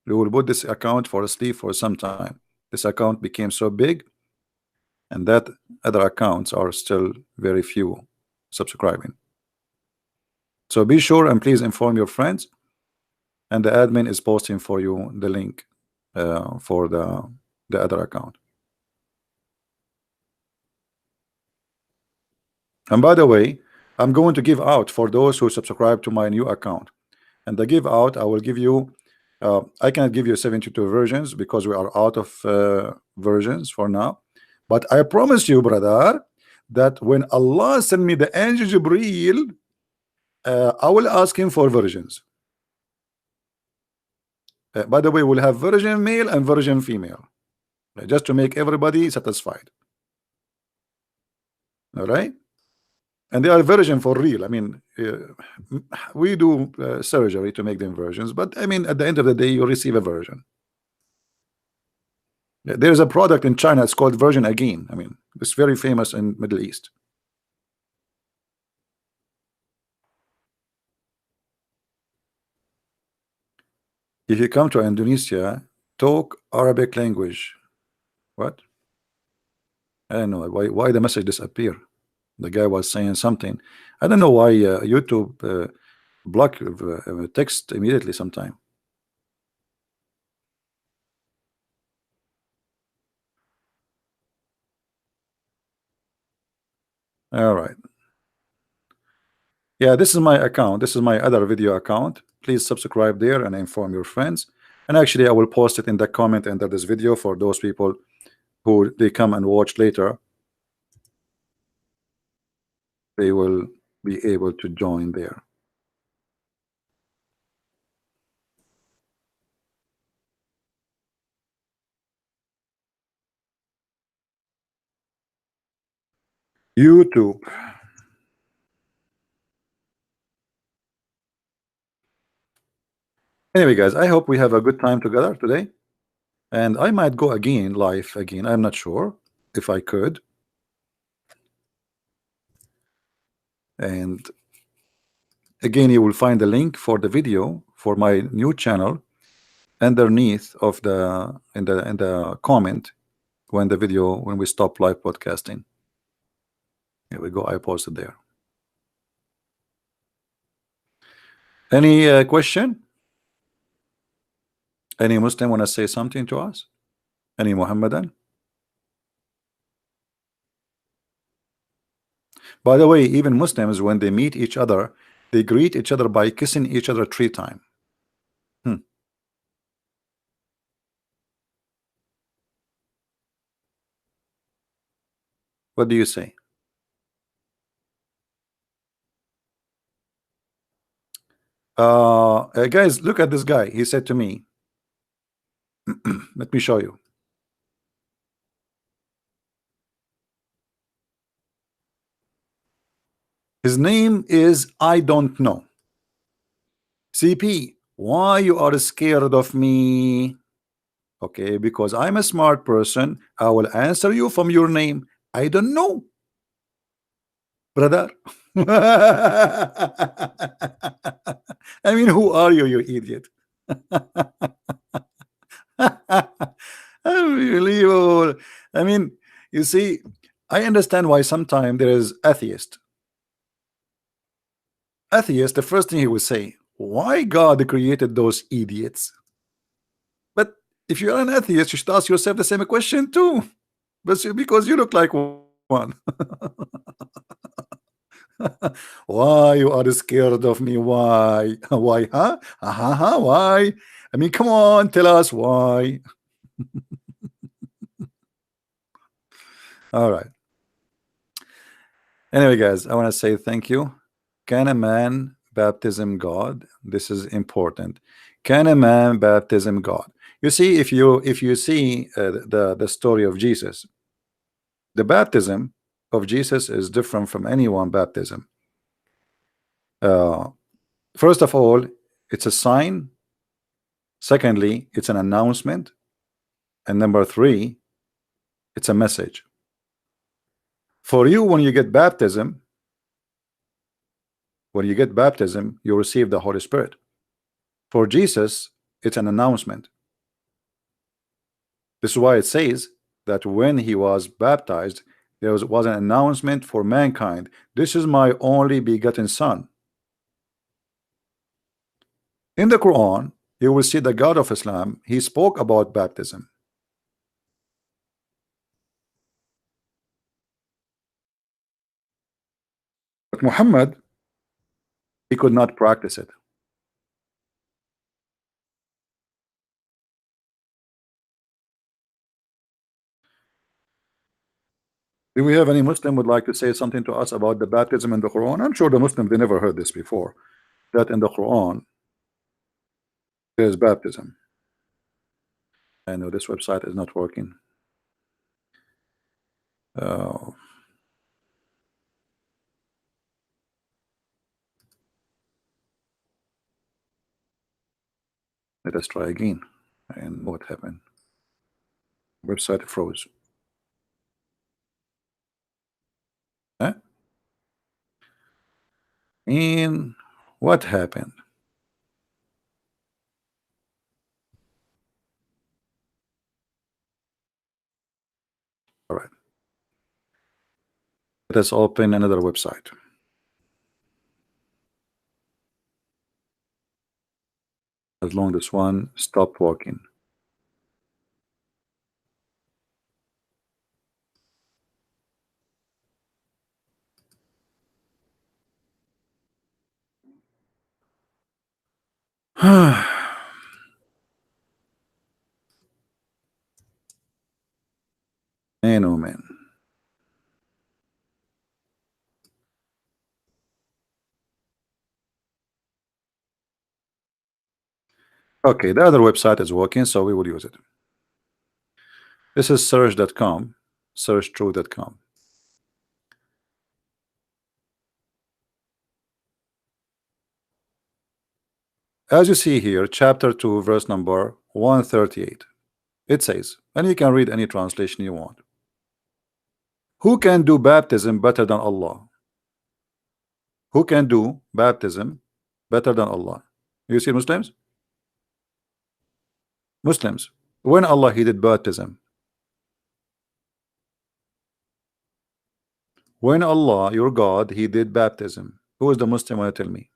We will put this account for sleep for some time. This account became so big, and that other accounts are still very few subscribing. So be sure and please inform your friends, and the admin is posting for you the link for the other account. And by the way, I'm going to give out for those who subscribe to my new account. And the give out, I will give you, I cannot give you 72 versions because we are out of versions for now. But I promise you, brother, that when Allah send me the angel Jibreel, I will ask him for versions. By the way, we'll have version male and version female, just to make everybody satisfied. All right? And they are version for real. I mean, we do surgery to make them versions, but I mean, at the end of the day, you receive a version. There's a product in China, it's called Version Again. I mean, it's very famous in Middle East. If you come to Indonesia, talk Arabic language. What? I don't know why the message disappear. The guy was saying something. I don't know why YouTube block text immediately sometime. All right. Yeah, this is my account. This is my other video account. Please subscribe there and inform your friends. And actually, I will post it in the comment under this video for those people who they come and watch later. They will be able to join there. YouTube. Anyway, guys, I hope we have a good time together today. And I might go again live again. I'm not sure if I could. And again, you will find the link for the video for my new channel underneath of the in the comment when we stop live podcasting. Here we go. I posted there. Any question? Any Muslim want to say something to us? Any Muhammadan? By the way, even Muslims, when they meet each other, they greet each other by kissing each other 3 times. What do you say? Guys, look at this guy. He said to me, let me show you. His name is I don't know. CP, why you are scared of me? Okay, because I'm a smart person. I will answer you from your name. I don't know, brother. I mean, who are you, you idiot? Unbelievable. I mean, you see, I understand why sometimes there is atheist. Atheist, the first thing he would say, why God created those idiots? But if you're an atheist, you should ask yourself the same question too. But because you look like one. Why you are scared of me? Why? Why? Huh? Why? I mean, come on, tell us why. All right. Anyway, guys, I want to say thank you. Can a man baptism God? This is important. Can a man baptism God? You see, if you see the story of Jesus, the baptism of Jesus is different from anyone baptism. First of all, it's a sign. Secondly, it's an announcement. And number three, it's a message. For you, when you get baptism, you receive the Holy Spirit. For Jesus, it's an announcement. This is why it says that when he was baptized, there was an announcement for mankind. This is my only begotten son. In the Quran, you will see the God of Islam, he spoke about baptism. But Muhammad, he could not practice it. Do we have any Muslim would like to say something to us about the baptism in the Quran? I'm sure the Muslims, they never heard this before, that in the Quran there's baptism. I know this website is not working. Let us try again. And what happened? Website froze. Huh? And what happened? All right. Let us open another website. As long as one stopped working. Man, oh man. Okay, the other website is working, so we will use it. This is search.com, searchtruth.com. As you see here, chapter 2, verse number 138. It says, and you can read any translation you want. Who can do baptism better than Allah? Who can do baptism better than Allah? You see Muslims? Muslims. When Allah he did baptism? When Allah, your God, he did baptism. Who is the Muslim? Want to tell me?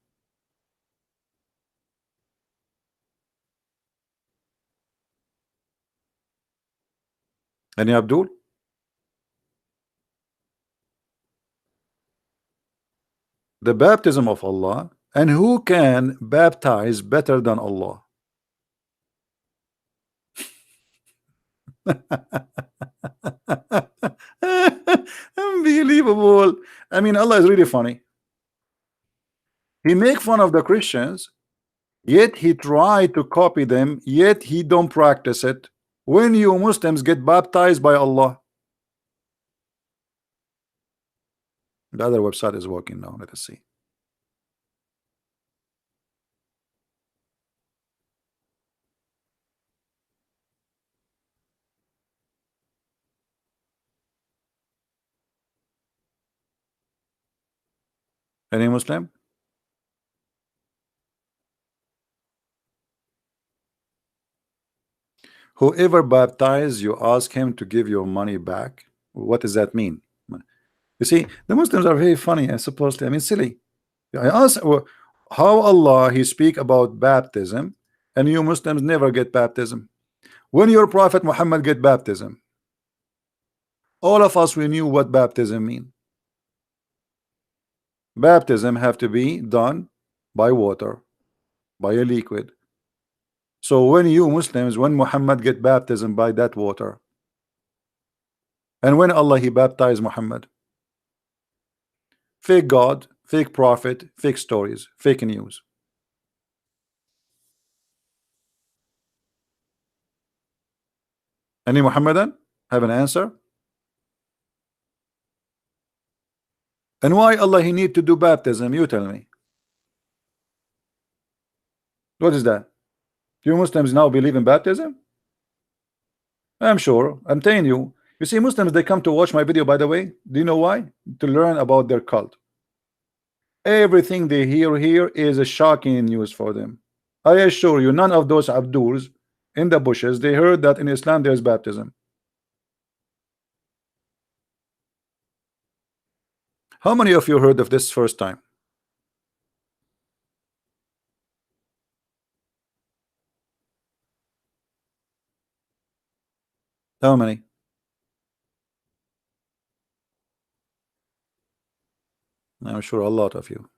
Any Abdul? The baptism of Allah. And who can baptize better than Allah? Unbelievable. I mean, Allah is really funny. He make fun of the Christians Yet he tried to copy them, yet he don't practice it. When you Muslims get baptized by Allah. The other website is working now. Let us see. Any Muslim? Whoever baptized, you ask him to give your money back. What does that mean? You see, the Muslims are very funny, I suppose. I mean, silly. I ask how Allah he speak about baptism, and you Muslims never get baptism. When your Prophet Muhammad get baptism, all of us we knew what baptism mean. Baptism have to be done by water, by a liquid. So when you Muslims, when Muhammad get baptism by that water, and when Allah he baptized Muhammad, fake God, fake prophet, fake stories, fake news. Any Muhammadan have an answer? And why Allah he need to do baptism? You tell me. What is that? You Muslims now believe in baptism? I'm sure. I'm telling you. You see, Muslims they come to watch my video. By the way, do you know why? To learn about their cult. Everything they hear here is a shocking news for them. I assure you, none of those Abduls in the bushes they heard that in Islam there is baptism. How many of you heard of this first time? How many? I'm sure a lot of you.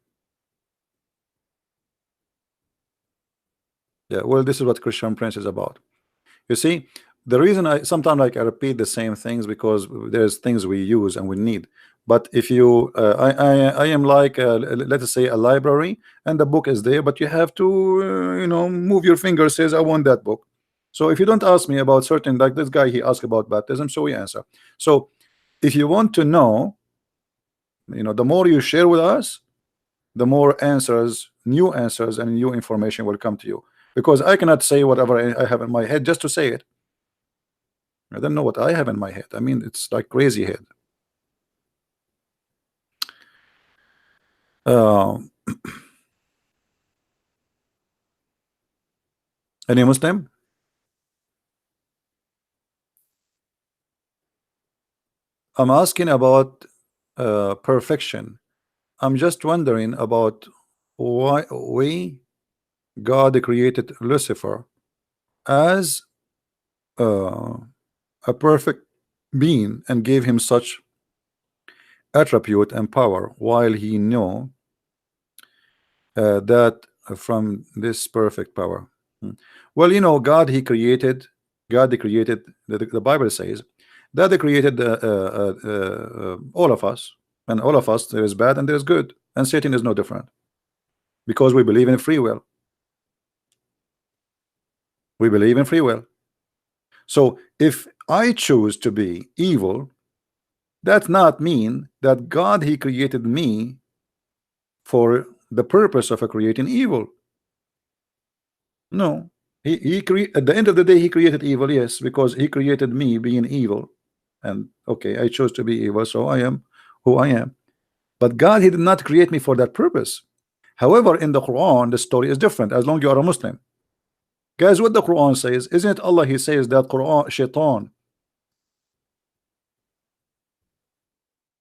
Yeah, well, this is what Christian Prince is about. You see, the reason I sometimes like I repeat the same things because there's things we use and we need. But if you, I am like, let us say, a library, and the book is there, but you have to, move your finger. Says I want that book. So if you don't ask me about certain, like this guy, he asked about baptism, so we answer. So if you want to know, the more you share with us, the more answers, new answers, and new information will come to you. Because I cannot say whatever I have in my head just to say it. I don't know what I have in my head. I mean, it's like crazy head. Any Muslim? I'm asking about perfection. I'm just wondering about why God created Lucifer as a perfect being and gave him such attribute and power, while he knew that from this perfect power. Well, God he created, the Bible says that he created all of us, and all of us there is bad and there is good, and Satan is no different, because we believe in free will. We believe in free will. So if I choose to be evil, that's not mean that God he created me for the purpose of creating evil. No, he at the end of the day he created evil, yes, because he created me being evil, and okay, I chose to be evil, so I am who I am. But God he did not create me for that purpose. However, in the Quran the story is different. As long as you are a Muslim, guys, what the Quran says, isn't it Allah he says that Quran shaitan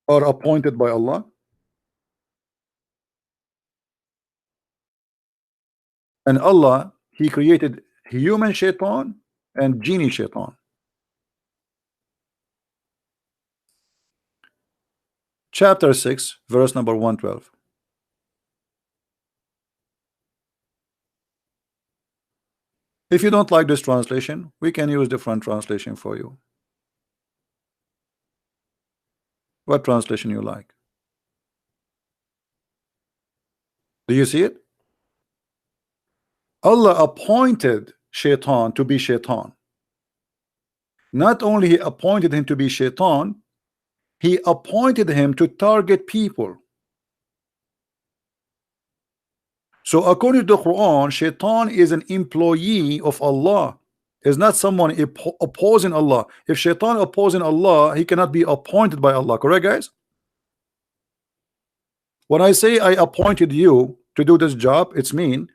are appointed by Allah, and Allah he created human shaitan and genie shaitan. Chapter 6 verse number 112. If you don't like this translation, we can use different translation for you. What translation you like? Do you see it? Allah appointed Shaitan to be Shaitan. Not only he appointed him to be Shaitan, he appointed him to target people. So according to the Quran, Shaitan is an employee of Allah. Is not someone opposing Allah. If Shaitan opposing Allah, he cannot be appointed by Allah. Correct, guys? When I say I appointed you to do this job, it's mean,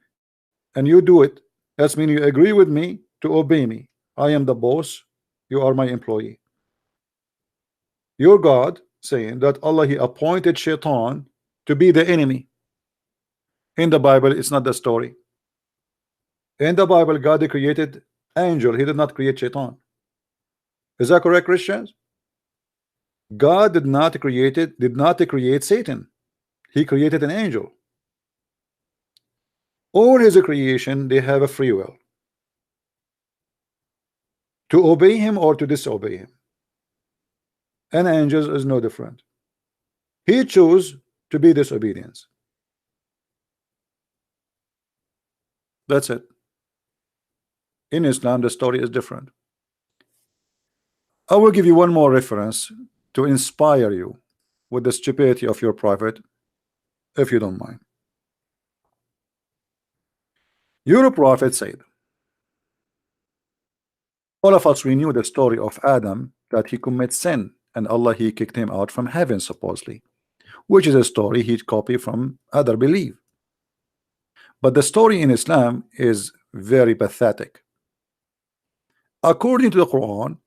and you do it. That's mean you agree with me to obey me. I am the boss. You are my employee. Your God saying that Allah he appointed Shaitan to be the enemy. In the Bible, it's not the story. In the Bible, God created angel. He did not create Shaitan. Is that correct, Christians? God did not create Satan. He created an angel. All his creation, they have a free will to obey him or to disobey him. And angels is no different. He chose to be disobedience. That's it. In Islam, the story is different. I will give you one more reference to inspire you with the stupidity of your prophet, if you don't mind. Your prophet said, all of us, we knew the story of Adam, that he commits sin and Allah he kicked him out from heaven supposedly, which is a story he copied from other belief. But the story in Islam is very pathetic. According to the Quran,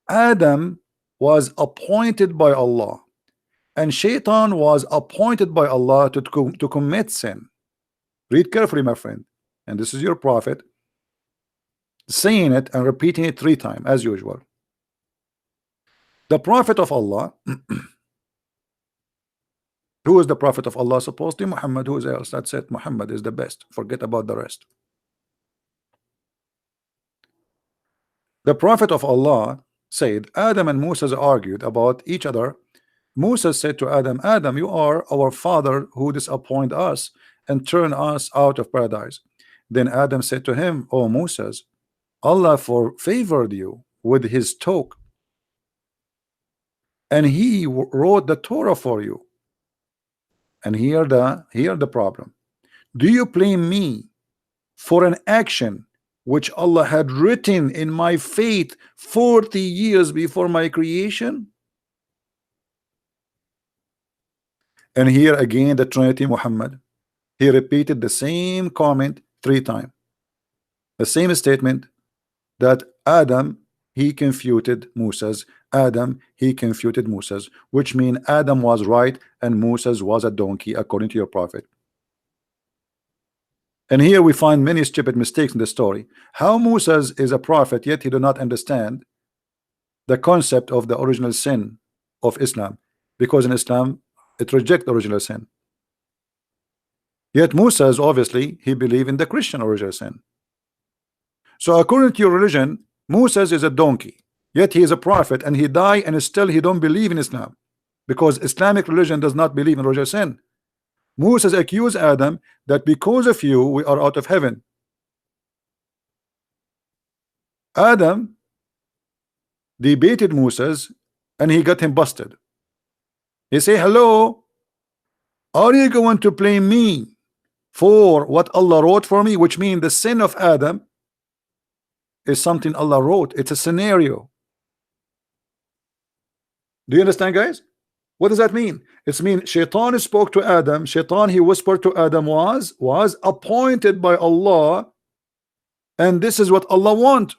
Adam was appointed by Allah and Shaitan was appointed by Allah to commit sin. Read carefully, my friend. And this is your prophet saying it and repeating it 3 times as usual. The prophet of Allah who is the prophet of Allah? Supposedly Muhammad. Who is else? That's it. Muhammad is the best. Forget about the rest. The prophet of Allah said Adam and Moses argued about each other. Moses said to Adam, Adam, you are our father who disappoint us and turn us out of paradise. Then Adam said to him, O Moses, Allah favored you with his talk, and he wrote the Torah for you. And here the problem. Do you blame me for an action which Allah had written in my fate 40 years before my creation? And here again the Trinity Muhammad, he repeated the same comment 3 times. The same statement that Adam he confuted Moses. Adam he confuted Moses, which means Adam was right and Moses was a donkey according to your prophet. And here we find many stupid mistakes in the story. How Moses is a prophet yet he do not understand the concept of the original sin of Islam, because in Islam it rejects original sin. Yet Moses obviously he believed in the Christian original sin. So according to your religion, Moses is a donkey, yet he is a prophet and he died and still he don't believe in Islam, because Islamic religion does not believe in original sin. Moses accused Adam that because of you we are out of heaven. Adam debated Moses and he got him busted. He say, hello, are you going to blame me for what Allah wrote for me? Which means the sin of Adam is something Allah wrote. It's a scenario. Do you understand, guys? What does that mean? It means Shaitan spoke to Adam. Shaitan he whispered to Adam was appointed by Allah, and this is what Allah want.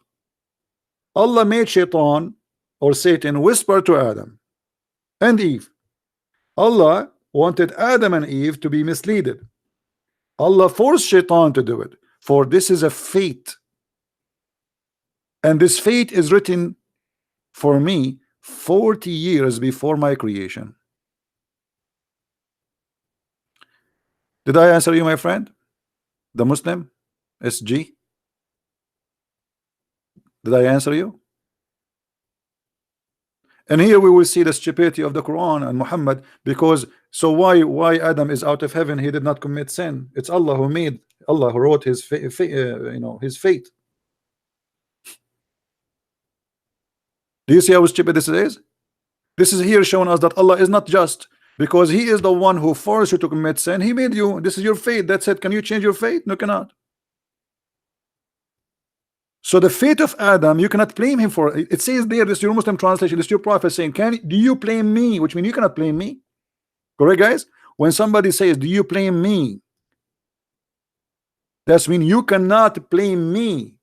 Allah made Shaitan or Satan whisper to Adam and Eve. Allah wanted Adam and Eve to be misleaded. Allah forced Shaitan to do it, for this is a fate, and this fate is written for me 40 years before my creation. Did I answer you, my friend? The Muslim SG? Did I answer you? And here we will see the stupidity of the Quran and Muhammad, because So why Adam is out of heaven? He did not commit sin. It's Allah who made, Allah who wrote his his fate. Do you see how stupid this is? This is here showing us that Allah is not just, because He is the one who forced you to commit sin. He made you. This is your fate. That's it. Can you change your fate? No, cannot. So the fate of Adam, you cannot blame him for it. It says there, this is your Muslim translation, this is your prophet saying, do you blame me? Which means you cannot blame me. Correct, guys? When somebody says, do you blame me? That's mean you cannot blame me.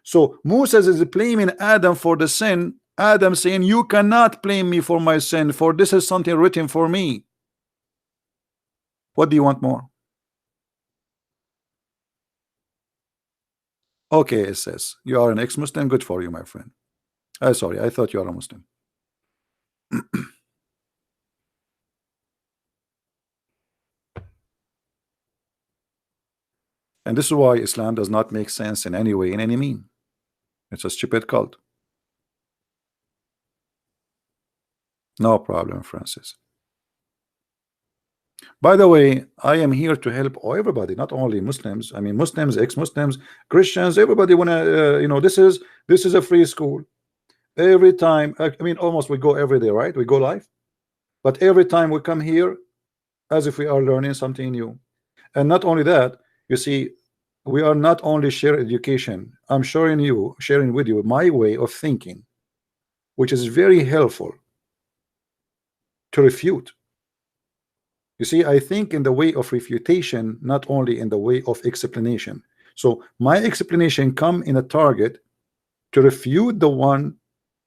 So Moses is blaming Adam for the sin. Adam saying, you cannot blame me for my sin, for this is something written for me. What do you want more? Okay, it says you are an ex-Muslim. Good for you, my friend. Sorry, I thought you are a Muslim. And this is why Islam does not make sense in any way, in any mean. It's a stupid cult. No problem, Francis. By the way, I am here to help everybody, not only Muslims. I mean, Muslims, ex-Muslims, Christians, everybody wanna, this is a free school. Every time, I mean, almost we go every day, right? We go live, but every time we come here, as if we are learning something new. And not only that, you see, we are not only sharing education. I'm sharing with you my way of thinking, which is very helpful to refute. You see, I think in the way of refutation, not only in the way of explanation. So my explanation come in a target to refute the one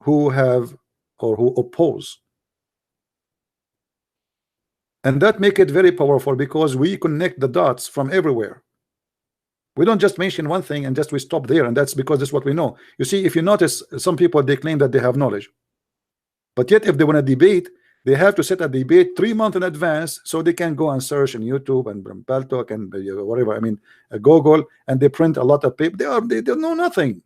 who have or who oppose. And that make it very powerful because we connect the dots from everywhere. We don't just mention one thing and just we stop there, and that's because that's what we know. You see, if you notice, some people, they claim that they have knowledge, but yet if they want to debate, they have to set a debate 3 months in advance so they can go and search on YouTube and Paltalk and whatever, I mean Google, and they print a lot of paper. They don't know nothing.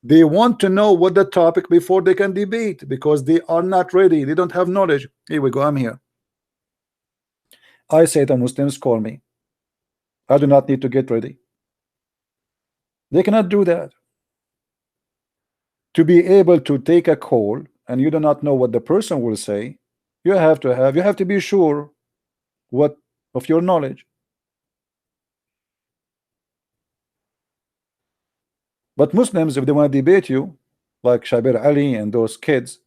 They want to know what the topic before they can debate because they are not ready. They don't have knowledge. Here we go. I'm here. I say the Muslims call me. I do not need to get ready. They cannot do that. To be able to take a call and you do not know what the person will say, you have to be sure what of your knowledge. But Muslims, if they want to debate you, like Shabir Ali and those kids,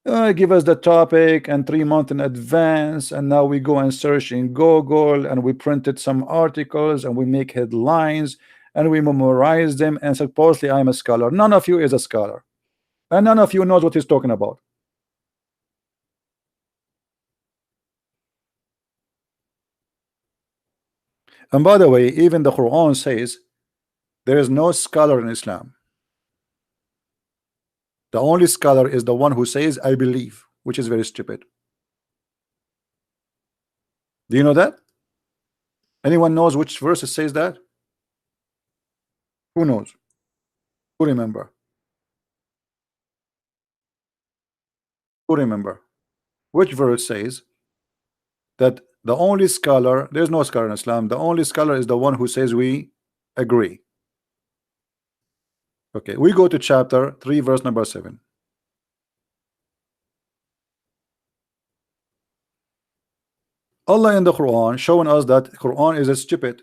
give us the topic and 3 months in advance, and now we go and search in Google and we printed some articles and we make headlines and we memorize them, and supposedly I'm a scholar. None of you is a scholar, and none of you knows what he's talking about. And by the way, even the Quran says there is no scholar in Islam. The only scholar is the one who says I believe, which is very stupid. Do you know that? Anyone knows which verse it says that? Who knows? Who remember? Who remember? Which verse says that the only scholar, there's no scholar in Islam, the only scholar is the one who says we agree? Okay, we go to chapter 3, verse number 7. Allah in the Quran showing us that Quran is stupid.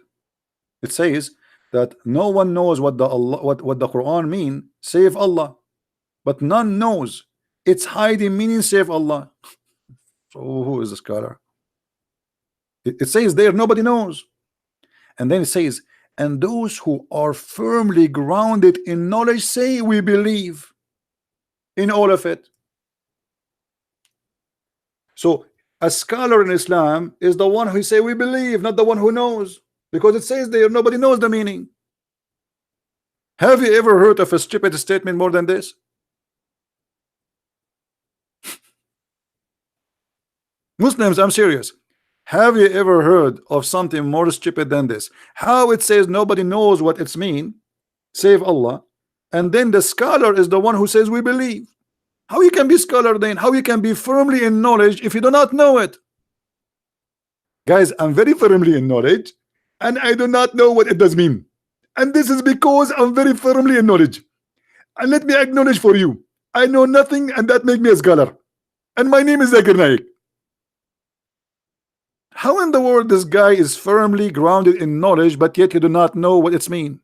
It says that no one knows what the Quran mean save Allah, but none knows its hiding meaning save Allah. So who is the scholar? It says there nobody knows, and then it says, and those who are firmly grounded in knowledge say we believe in all of it. So a scholar in Islam is the one who say we believe, not the one who knows, because it says there nobody knows the meaning. Have you ever heard of a stupid statement more than this? Muslims, I'm serious. Have you ever heard of something more stupid than this? How it says nobody knows what it's mean save Allah, and then the scholar is the one who says we believe. How you can be scholar then? How you can be firmly in knowledge if you do not know it? Guys, I'm very firmly in knowledge, and I do not know what it does mean. And this is because I'm very firmly in knowledge. And let me acknowledge for you, I know nothing, and that makes me a scholar. And my name is Zakir Naik. How in the world this guy is firmly grounded in knowledge, but yet you do not know what it's mean?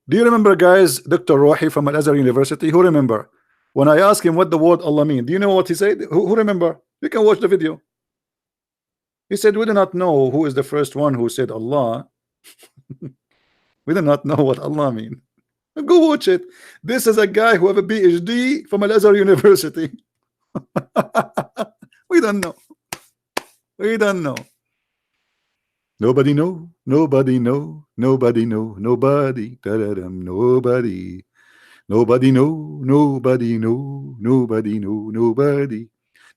Do you remember, guys, Dr. Rohi from Al-Azhar University? Who remember? When I asked him what the word Allah mean, do you know what he said? Who remember? You can watch the video. He said, we do not know who is the first one who said Allah. We do not know what Allah mean. Go watch it. This is a guy who have a PhD from Al-Azhar University. We don't know. We don't know. Nobody know. Nobody know. Nobody know. Nobody. Da-da-dum, nobody. Nobody know. Nobody know. Nobody know. Nobody.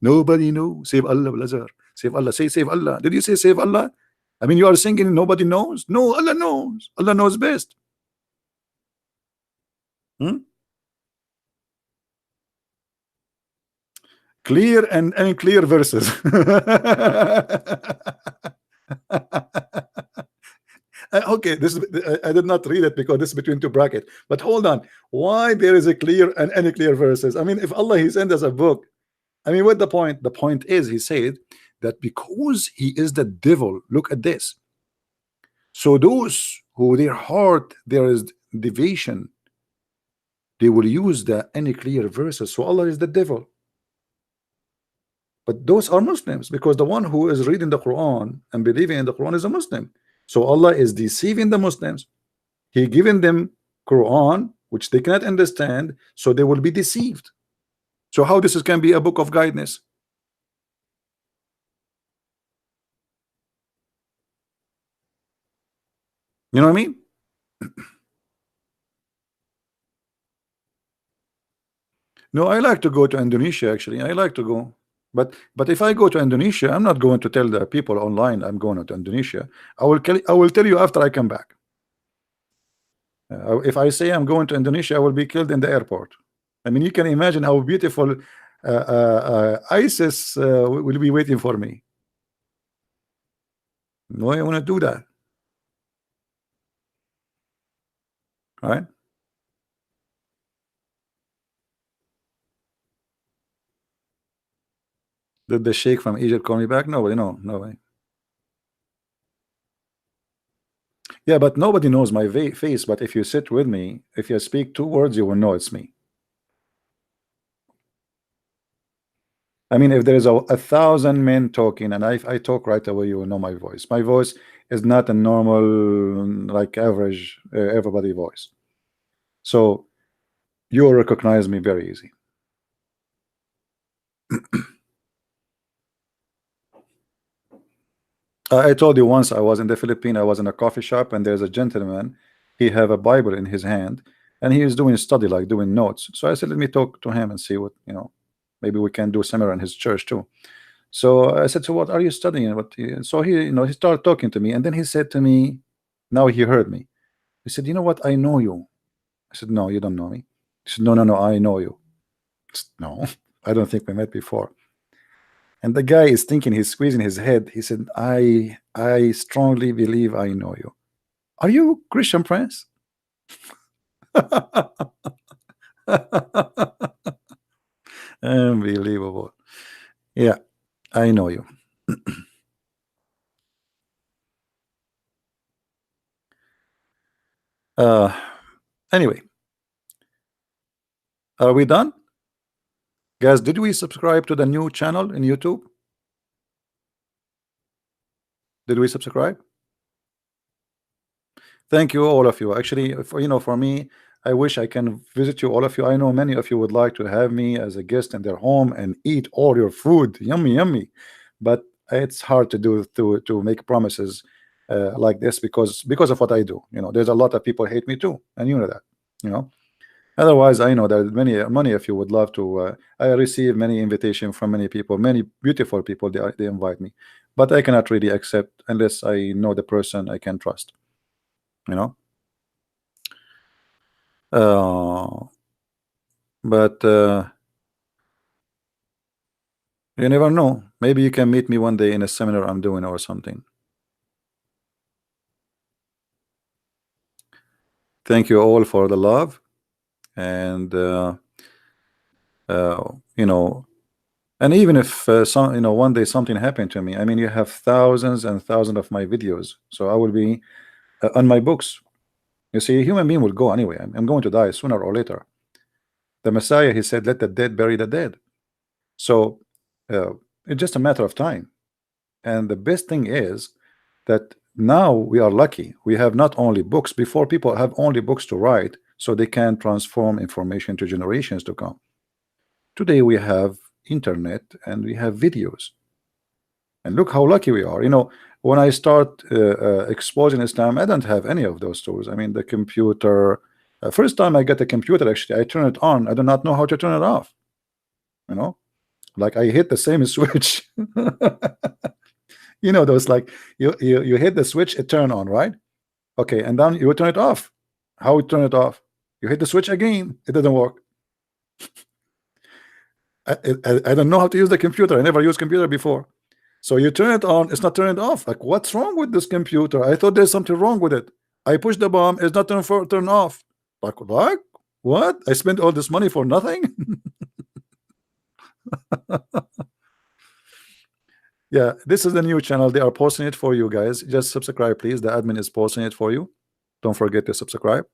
Nobody know. Save Allah, Al-Azhar. Save Allah. Say save Allah. Did you say save Allah? I mean, you are singing nobody knows. No, Allah knows. Allah knows best. Clear and unclear verses. Okay, this is, I did not read it because this is between two brackets. But hold on, why there is a clear and unclear verses? I mean, if Allah He sent us a book, I mean, what the point? The point is, He said that because He is the devil. Look at this. So those who their heart there is deviation, they will use the unclear verses. So Allah is the devil. But those are Muslims, because the one who is reading the Quran and believing in the Quran is a Muslim. So Allah is deceiving the Muslims. He giving them Quran which they cannot understand, so they will be deceived. So how this can be a book of guidance? You know what I mean? No, I like to go to Indonesia. Actually, I like to go. But if I go to Indonesia, I'm not going to tell the people online I'm going to Indonesia. I will tell you after I come back. If I say I'm going to Indonesia, I will be killed in the airport. I mean, you can imagine how beautiful ISIS will be waiting for me. No, I want to do that. All right. Did the sheikh from Egypt call me back? Nobody, no way. Yeah, but nobody knows my face. But if you sit with me, if you speak 2 words, you will know it's me. I mean, if there is 1,000 men talking and I talk right away, you will know my voice. My voice is not a normal, like average, everybody voice. So you will recognize me very easy. I told you once I was in the Philippines. I was in a coffee shop, and there's a gentleman. He have a Bible in his hand, and he is doing study, like doing notes. So I said, let me talk to him and see what, you know, maybe we can do similar in his church too. So I said, so what are you studying? So he, you know, he started talking to me, and then he said to me, now he heard me. He said, you know what? I know you. I said, no, you don't know me. He said, no, I know you. I said, no, I don't think we met before. And the guy is thinking, he's squeezing his head. He said, I strongly believe I know you. Are you Christian Prince? Unbelievable. Yeah, I know you. Anyway, are we done? Guys, did we subscribe to the new channel in YouTube? Did we subscribe? Thank you, all of you. Actually, for me, I wish I can visit you, all of you. I know many of you would like to have me as a guest in their home and eat all your food. Yummy. But it's hard to do, to make promises like this because of what I do. There's a lot of people hate me too, and you know that. Otherwise, I know that many of you would love to. I receive many invitations from many people, many beautiful people. They invite me, but I cannot really accept unless I know the person I can trust. But You never know. Maybe you can meet me one day in a seminar I'm doing or something. Thank you all for the love, and you know, and even if some, you know, one day something happened to me, I mean, you have thousands and thousands of my videos, so I will be on my books. You see, a human being will go anyway. I'm going to die sooner or later. The Messiah, he said, let the dead bury the dead. So it's just a matter of time. And the best thing is that now we are lucky. We have not only books. Before, people have only books to write so they can transform information to generations to come. Today we have internet and we have videos. And look how lucky we are. You know, when I start exposing Islam, I don't have any of those tools. I mean, the computer. First time I get a computer, actually, I turn it on. I do not know how to turn it off. You know, like I hit the same switch. You know, those, like you hit the switch, it turn on, right? Okay, and then you turn it off. How you turn it off? You hit the switch again, it doesn't work. I don't know how to use the computer. I never used computer before. So you turn it on, it's not turning off. Like, what's wrong with this computer? I thought there's something wrong with it. I push the bomb, it's not turn off. Like what? I spent all this money for nothing. Yeah, this is the new channel. They are posting it for you guys. Just subscribe, please. The admin is posting it for you. Don't forget to subscribe.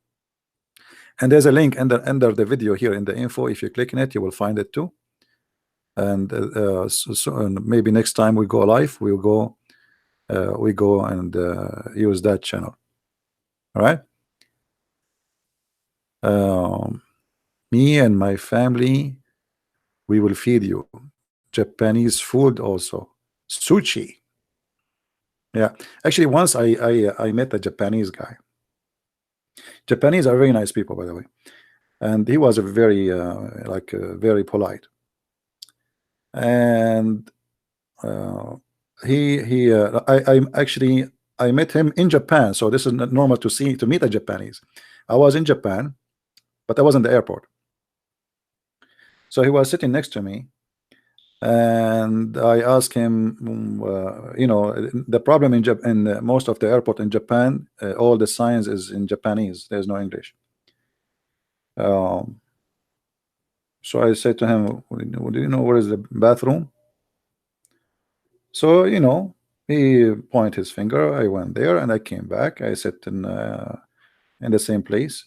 And there's a link under the video here in the info. If you click on it, you will find it too. And and maybe next time we go live, we go and use that channel. All right. Me and my family, we will feed you Japanese food also, sushi. Yeah, actually, once I met a Japanese guy. Japanese are very nice people, by the way, and he was a very very polite. And I met him in Japan, so this is not normal to meet a Japanese. I was in Japan, but I was in the airport. So he was sitting next to me, and I asked him, you know, the problem in most of the airport in Japan, all the signs is in Japanese. There's no English. So I said to him, do you know where is the bathroom? So, you know, he pointed his finger. I went there and I came back. I sat in the same place.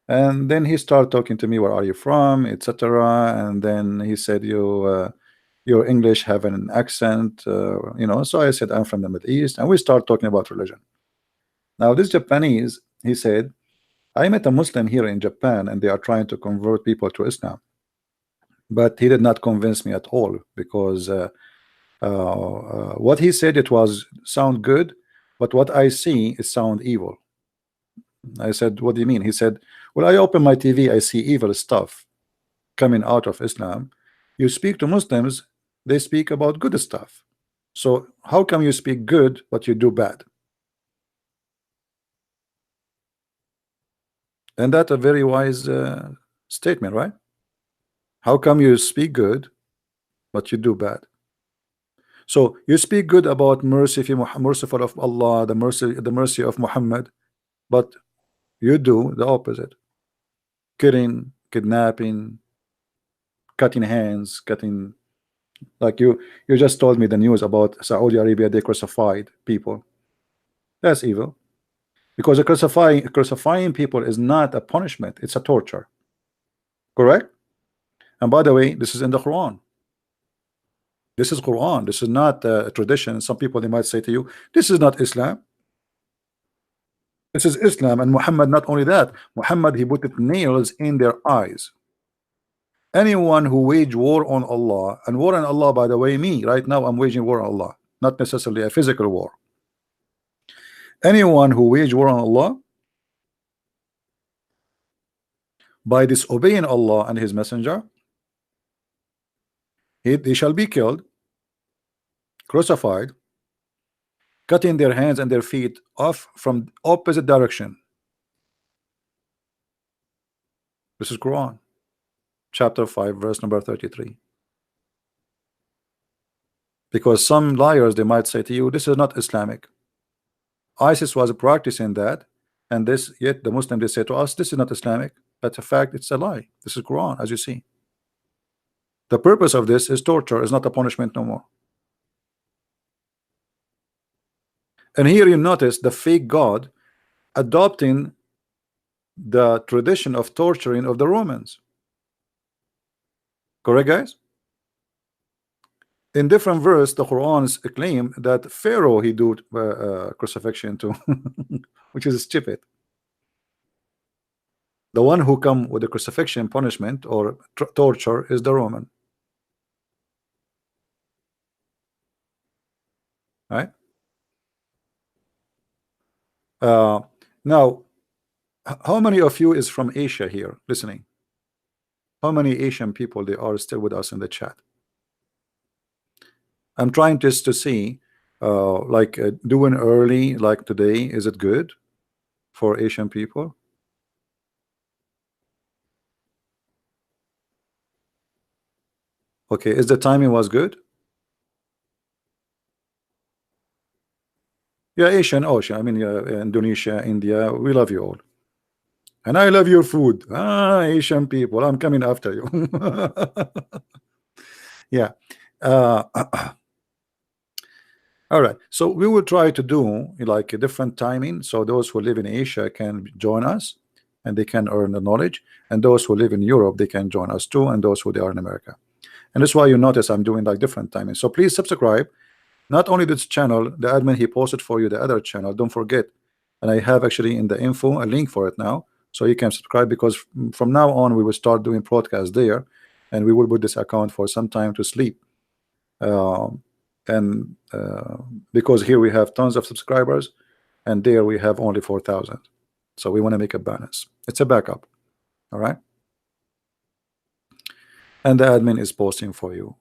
And then he started talking to me, where are you from, etc. And then he said, your English have an accent, you know. So I said, I'm from the Middle East, and we start talking about religion. Now this Japanese, he said, I met a Muslim here in Japan and they are trying to convert people to Islam, but he did not convince me at all, because what he said, it was sound good, but what I see is sound evil. I said, what do you mean? He said, well, I open my TV, I see evil stuff coming out of Islam. You speak to Muslims, they speak about good stuff. So how come you speak good but you do bad? And that's a very wise statement, right? How come you speak good but you do bad? So you speak good about merciful of Allah, the mercy of Muhammad, but you do the opposite: killing, kidnapping, cutting hands, cutting. Like you just told me the news about Saudi Arabia, they crucified people. That's evil, because crucifying people is not a punishment, it's a torture. Correct? And by the way, this is in the Quran. This is Quran. This is not a tradition. Some people, they might say to you, this is not Islam. This is Islam. And Muhammad, not only that, Muhammad, he put nails in their eyes. Anyone who wage war on Allah, and war on Allah, by the way, me right now, I'm waging war on Allah, not necessarily a physical war. Anyone who wage war on Allah by disobeying Allah and his messenger, he shall be killed, crucified, cutting their hands and their feet off from opposite direction. This is Quran chapter 5 verse number 33. Because some liars, they might say to you, this is not Islamic. ISIS was practicing that, and this, yet the Muslim, they say to us, this is not Islamic. But in fact, it's a lie. This is Quran, as you see. The purpose of this is torture, is not a punishment no more. And here you notice the fake God adopting the tradition of torturing of the Romans. Correct, guys? In different verse, the Quran's claim that Pharaoh he do crucifixion to, which is stupid. The one who come with the crucifixion punishment or torture is the Roman. Right? Now, how many of you is from Asia here listening? How many Asian people they are still with us in the chat? I'm trying just to see, doing early like today, is it good for Asian people? Okay, is the timing was good? Yeah, Asian, Ocean. I mean, Indonesia, India. We love you all, and I love your food. Asian people, I'm coming after you. Yeah. All right. So we will try to do like a different timing, so those who live in Asia can join us, and they can earn the knowledge. And those who live in Europe, they can join us too. And those who they are in America. And that's why you notice I'm doing like different timing. So please subscribe. Not only this channel, the admin he posted for you the other channel, don't forget. And I have actually in the info a link for it now, so you can subscribe, because from now on we will start doing broadcasts there, and we will put this account for some time to sleep. Because here we have tons of subscribers, and there we have only 4,000. So we want to make a balance. It's a backup. All right. And the admin is posting for you.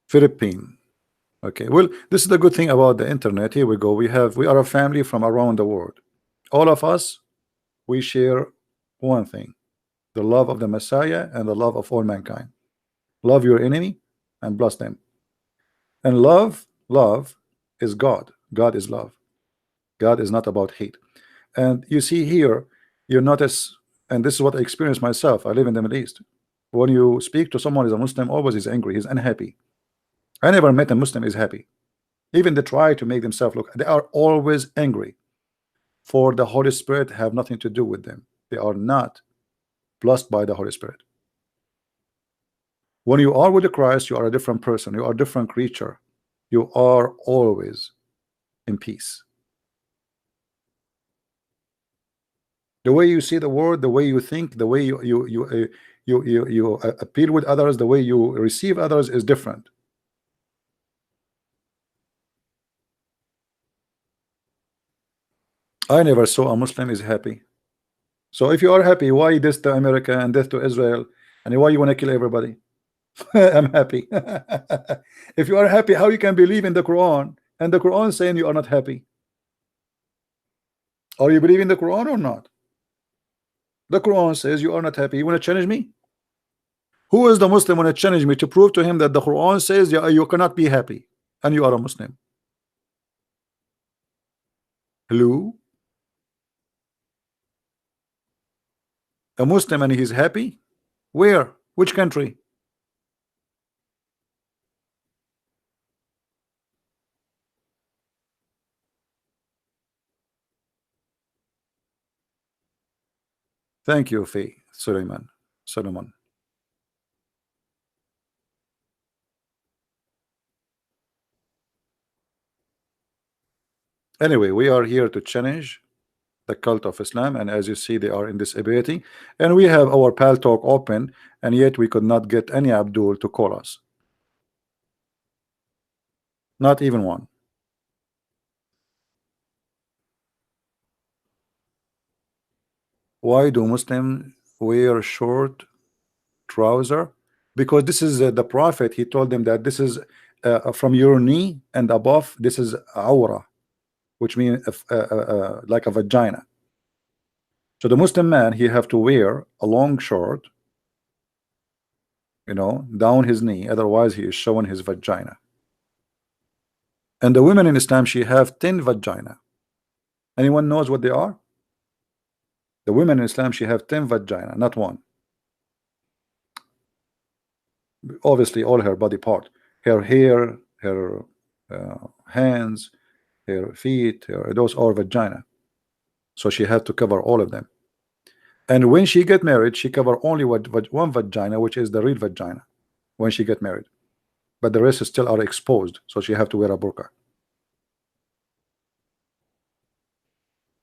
Philippine. Okay, well, this is the good thing about the internet. Here we go. We are a family from around the world. All of us, we share one thing: the love of the Messiah and the love of all mankind. Love your enemy and bless them. And love is God. God is love. God is not about hate. And you see here, you notice, and this is what I experienced myself. I live in the Middle East. When you speak to someone who's a Muslim, always is angry, he's unhappy. I never met a Muslim is happy. Even they try to make themselves look, they are always angry. For the Holy Spirit have nothing to do with them. They are not blessed by the Holy Spirit. When you are with the Christ, you are a different person. You are a different creature. You are always in peace. The way you see the world, the way you think, the way you appeal with others, the way you receive others is different. I never saw a Muslim is happy. So if you are happy, why this to America and this to Israel, and why you want to kill everybody? I'm happy. If you are happy, how you can believe in the Quran and the Quran saying you are not happy? Are you believing the Quran or not? The Quran says you are not happy. You want to challenge me? Who is the Muslim want to challenge me to prove to him that the Quran says you cannot be happy and you are a Muslim? Hello? A Muslim and he's happy? Where? Which country? Thank you, Fi Solomon. Anyway, we are here to challenge the cult of Islam, and as you see, they are in this ability, and we have our Pal Talk open, and yet we could not get any Abdul to call us. Not even one. Why do Muslims wear short trouser? Because this is the Prophet. He told them that this is from your knee and above. This is awra, which means like a vagina. So the Muslim man, he have to wear a long short you know, down his knee, otherwise he is showing his vagina. And the women in Islam, she have 10 vagina. Anyone knows what they are? The women in Islam, she have 10 vagina, not one. Obviously all her body part, her hair, her hands, her feet, those are vagina. So she had to cover all of them. And when she get married, she cover only one vagina, which is the real vagina, when she get married. But the rest still are exposed, so she have to wear a burqa.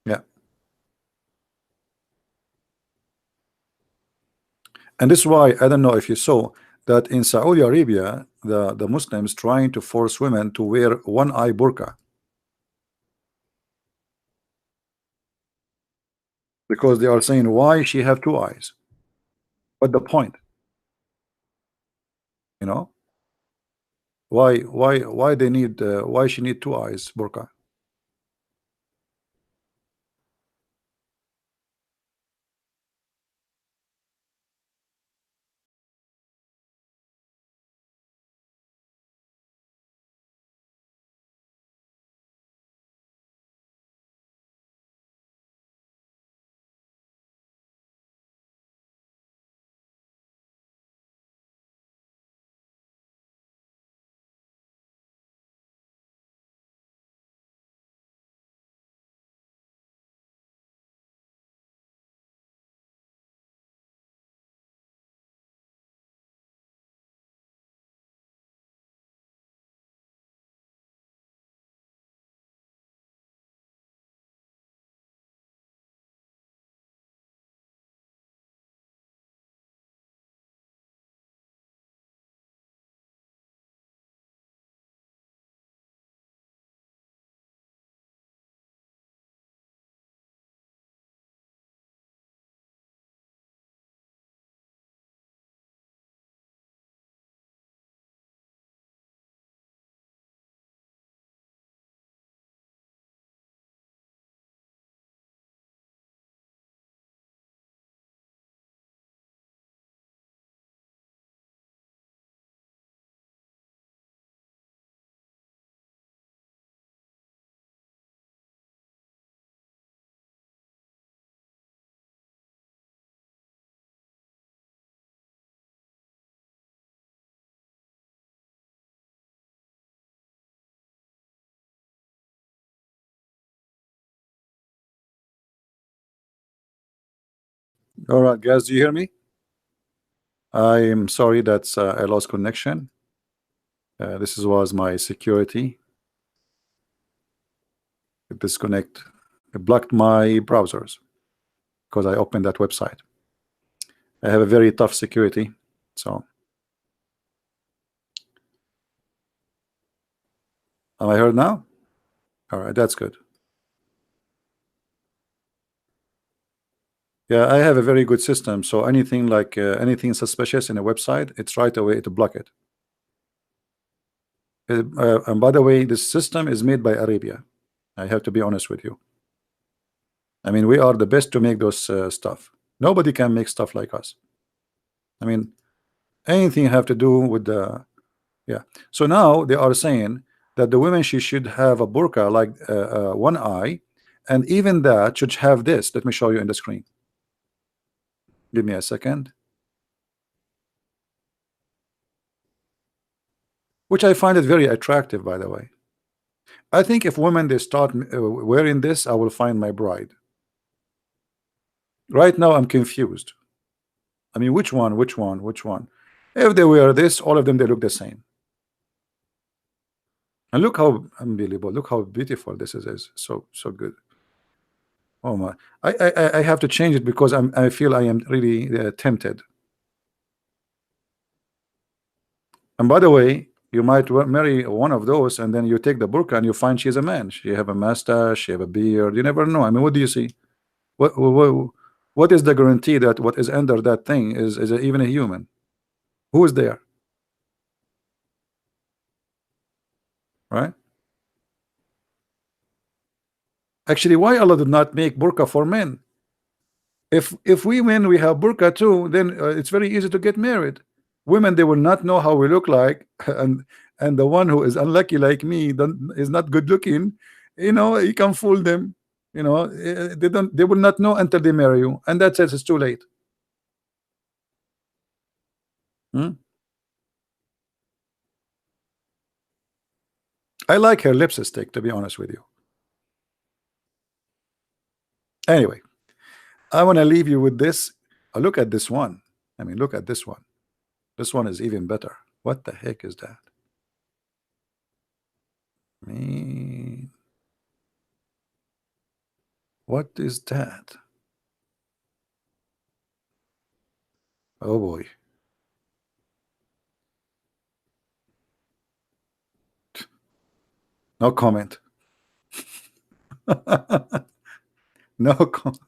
Yeah. And this is why, I don't know if you saw that in Saudi Arabia, the Muslims trying to force women to wear one eye burqa, because they are saying, why she have two eyes? What the point? You know, why they need why she need two eyes burqa? All right, guys, do you hear me? I'm sorry that I lost connection. This was my security. It disconnect. It blocked my browsers because I opened that website. I have a very tough security, so. Am I heard now? All right, that's good. Yeah, I have a very good system. So anything like anything suspicious in a website, it's right away to block it. And by the way, this system is made by Arabia. I have to be honest with you. I mean, we are the best to make those stuff. Nobody can make stuff like us. I mean, anything have to do with the, yeah. So now they are saying that the women, she should have a burqa like one eye, and even that should have this. Let me show you in the screen. Give me a second. Which I find it very attractive, by the way. I think if women they start wearing this, I will find my bride. Right now I'm confused. I mean, which one? If they wear this, all of them they look the same. And look how unbelievable, look how beautiful this is. So good. Oh my, I have to change it because I feel I am really tempted. And by the way, you might marry one of those and then you take the burqa and you find she's a man. She have a mustache, she have a beard. You never know. I mean, what do you see? What is the guarantee that what is under that thing is even a human? Who is there? Right? Actually, why Allah did not make burqa for men? If we men we have burqa too, then it's very easy to get married. Women, they will not know how we look like, and the one who is unlucky like me is not good looking, you know, you can fool them. You know, they will not know until they marry you, and that's it. It's too late. I like her lipstick, to be honest with you. Anyway, I want to leave you with this. Look at this one. I mean, look at this one. This one is even better. What the heck is that? Man, what is that? Oh boy. No comment. No comment.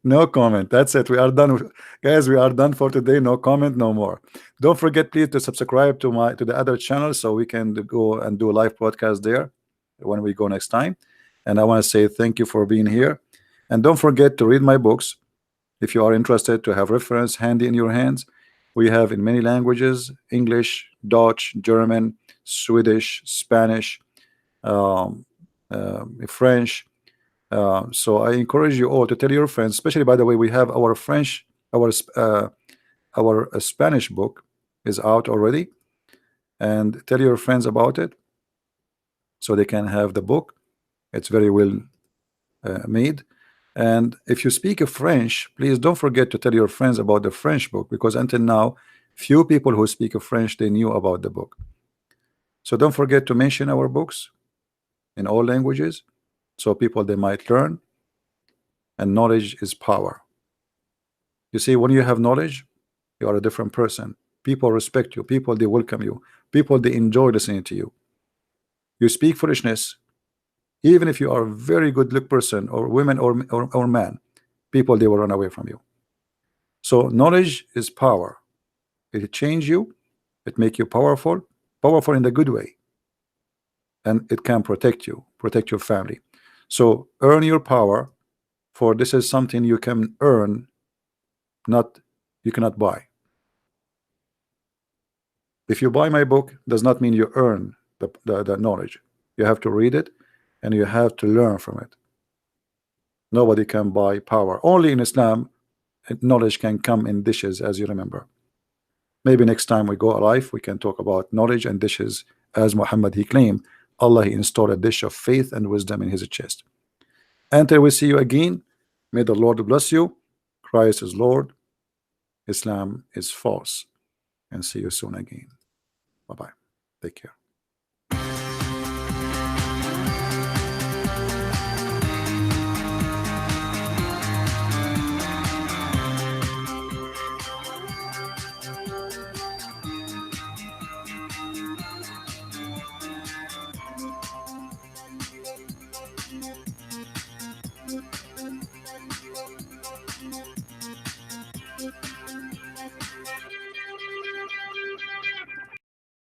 No comment. That's it. We are done, guys. We are done for today. No comment, no more. Don't forget, please, to subscribe to the other channel so we can go and do a live podcast there when we go next time. And I want to say thank you for being here. And don't forget to read my books if you are interested, to have reference handy in your hands. We have in many languages: English, Dutch, German, Swedish, Spanish, French. So I encourage you all to tell your friends, especially, by the way, we have our French, our Spanish book is out already, and tell your friends about it so they can have the book. It's very well made. And if you speak of French, please don't forget to tell your friends about the French book, because until now, few people who speak of French, they knew about the book. So don't forget to mention our books in all languages, so people, they might learn. And knowledge is power. You see, when you have knowledge, you are a different person. People respect you. People, they welcome you. People, they enjoy listening to you. You speak foolishness, even if you are a very good look person, or women, or man, people, they will run away from you. So knowledge is power. It change you. It make you powerful in the good way, and it can protect you, protect your family. So earn your power, for this is something you can earn, not you cannot buy. If you buy my book, does not mean you earn the knowledge. You have to read it, and you have to learn from it. Nobody can buy power. Only in Islam knowledge can come in dishes, as you remember. Maybe next time we go live, we can talk about knowledge and dishes, as Muhammad, he claimed Allah, he installed a dish of faith and wisdom in his chest. Until we see you again, may the Lord bless you. Christ is Lord, Islam is false, and see you soon again. Bye-bye. Take care.